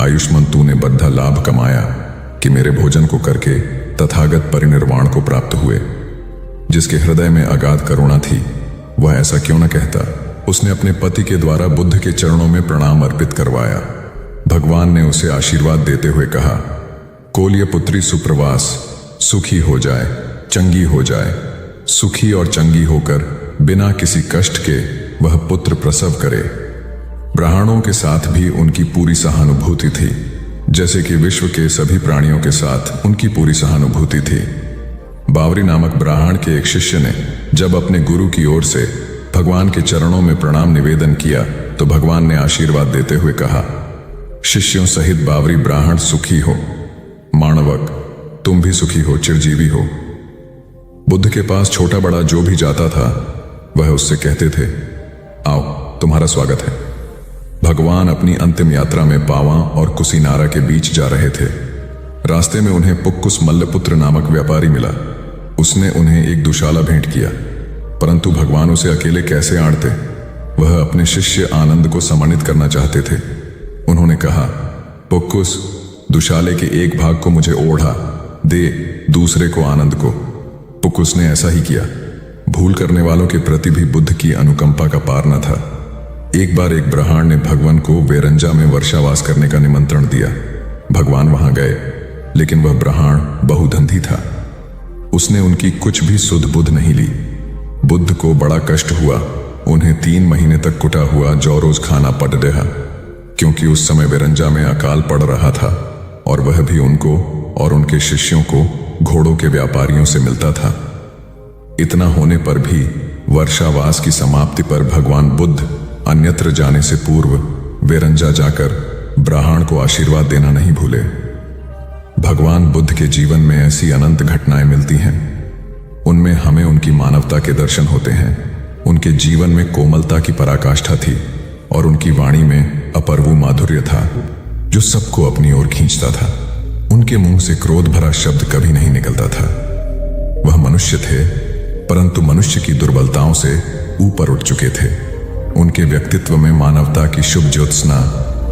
आयुष्मान तूने बद्धा लाभ कमाया कि मेरे भोजन को करके तथागत परिनिर्वाण को प्राप्त हुए। जिसके हृदय में अगाध करुणा थी वह ऐसा क्यों न कहता। उसने अपने पति के द्वारा बुद्ध के चरणों में प्रणाम अर्पित करवाया। भगवान ने उसे आशीर्वाद देते हुए कहा, कोल्य पुत्री सुप्रवास, सुखी हो जाए, चंगी हो जाए। सुखी और चंगी होकर बिना किसी कष्ट के वह पुत्र प्रसव करे। ब्राह्मणों के साथ भी उनकी पूरी सहानुभूति थी, जैसे कि विश्व के सभी प्राणियों के साथ उनकी पूरी सहानुभूति थी। बावरी नामक ब्राह्मण के एक शिष्य ने जब अपने गुरु की ओर से भगवान के चरणों में प्रणाम निवेदन किया तो भगवान ने आशीर्वाद देते हुए कहा, शिष्यों सहित बावरी ब्राह्मण सुखी हो। माणवक, तुम भी सुखी हो, चिरजीवी हो। बुद्ध के पास छोटा बड़ा जो भी जाता था वह उससे कहते थे, आओ तुम्हारा स्वागत है। भगवान अपनी अंतिम यात्रा में पावा और कुशीनारा के बीच जा रहे थे। रास्ते में उन्हें पुक्कुस मल्लपुत्र नामक व्यापारी मिला। उसने उन्हें एक दुशाला भेंट किया, परंतु भगवान उसे अकेले कैसे आड़ते। वह अपने शिष्य आनंद को सम्मानित करना चाहते थे। उन्होंने कहा, पुक्कुस, दुशाले के एक भाग को मुझे ओढ़ा दे, दूसरे को आनंद को। पुक्कुस ने ऐसा ही किया। भूल करने वालों के प्रति भी बुद्ध की अनुकंपा का पार न था। एक बार एक ब्राह्मण ने भगवान को वेरंजा में वर्षावास करने का निमंत्रण दिया। भगवान वहां गए, लेकिन वह ब्राह्मण बहुधंधी था। उसने उनकी कुछ भी सुध बुध नहीं ली। बुद्ध को बड़ा कष्ट हुआ। उन्हें 3 महीने तक कुटा हुआ जौ रोज खाना पड़ रहा, क्योंकि उस समय वेरंजा में अकाल पड़ रहा था और वह भी उनको और उनके शिष्यों को घोड़ों के व्यापारियों से मिलता था। इतना होने पर भी वर्षावास की समाप्ति पर भगवान बुद्ध अन्यत्र जाने से पूर्व वेरंजा जाकर ब्राह्मण को आशीर्वाद देना नहीं भूले। भगवान बुद्ध के जीवन में ऐसी अनंत घटनाएं मिलती हैं। उनमें हमें उनकी मानवता के दर्शन होते हैं। उनके जीवन में कोमलता की पराकाष्ठा थी और उनकी वाणी में अपर्वु माधुर्य था, जो सबको अपनी ओर खींचता था। उनके मुंह से क्रोध भरा शब्द कभी नहीं निकलता था। वह मनुष्य थे, परंतु मनुष्य की दुर्बलताओं से ऊपर उठ चुके थे। उनके व्यक्तित्व में मानवता की शुभ ज्योत्सना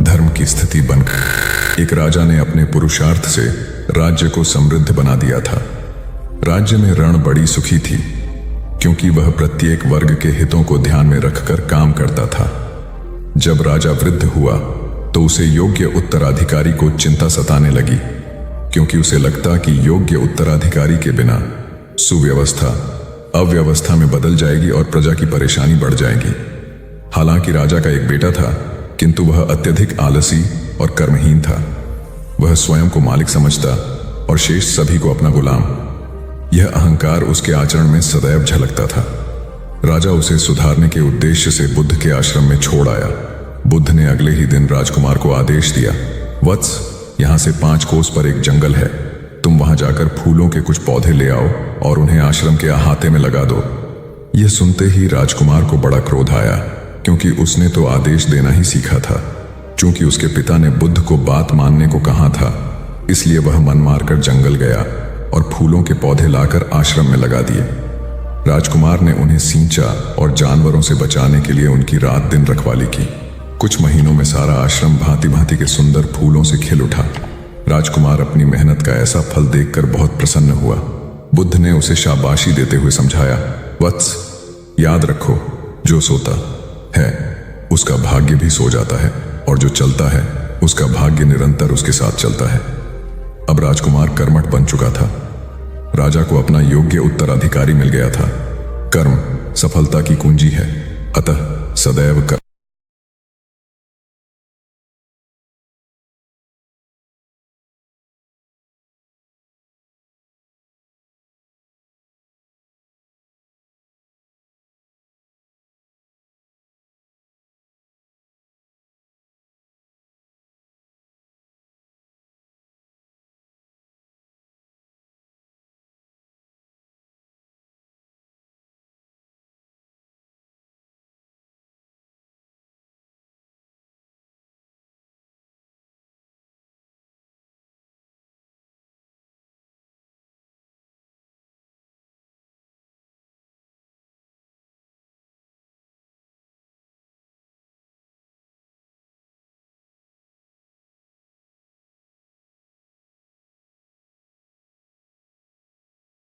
धर्म की स्थिति बनकर एक राजा ने अपने पुरुषार्थ से राज्य को समृद्ध बना दिया था। राज्य में रण बड़ी सुखी थी, क्योंकि वह प्रत्येक वर्ग के हितों को ध्यान में रखकर काम करता था। जब राजा वृद्ध हुआ तो उसे योग्य उत्तराधिकारी को चिंता सताने लगी, क्योंकि उसे लगता कि योग्य उत्तराधिकारी के बिना सुव्यवस्था अव्यवस्था में बदल जाएगी और प्रजा की परेशानी बढ़ जाएगी। हालांकि राजा का एक बेटा था, किंतु वह अत्यधिक आलसी और कर्महीन था। वह स्वयं को मालिक समझता और शेष सभी को अपना गुलाम। यह अहंकार उसके आचरण में सदैव झलकता था। राजा उसे सुधारने के उद्देश्य से बुद्ध के आश्रम में छोड़ आया। बुद्ध ने अगले ही दिन राजकुमार को आदेश दिया, वत्स, यहां से 5 कोस पर एक जंगल है। तुम वहां जाकर फूलों के कुछ पौधे ले आओ और उन्हें आश्रम के अहाते में लगा दो। यह सुनते ही राजकुमार को बड़ा क्रोध आया। क्योंकि उसने तो आदेश देना ही सीखा था। चूंकि उसके पिता ने बुद्ध को बात मानने को कहा था, इसलिए वह मन मारकर जंगल गया और फूलों के पौधे लाकर आश्रम में लगा दिए। राजकुमार ने उन्हें सींचा और जानवरों से बचाने के लिए उनकी रात दिन रखवाली की। कुछ महीनों में सारा आश्रम भांति भांति के सुंदर फूलों से खिल उठा। राजकुमार अपनी मेहनत का ऐसा फल देखकर बहुत प्रसन्न हुआ। बुद्ध ने उसे शाबाशी देते हुए समझाया, वत्स, याद रखो, जो सोता है उसका भाग्य भी सो जाता है, और जो चलता है उसका भाग्य निरंतर उसके साथ चलता है। अब राजकुमार कर्मठ बन चुका था। राजा को अपना योग्य उत्तराधिकारी मिल गया था। कर्म सफलता की कुंजी है, अतः सदैव कर्म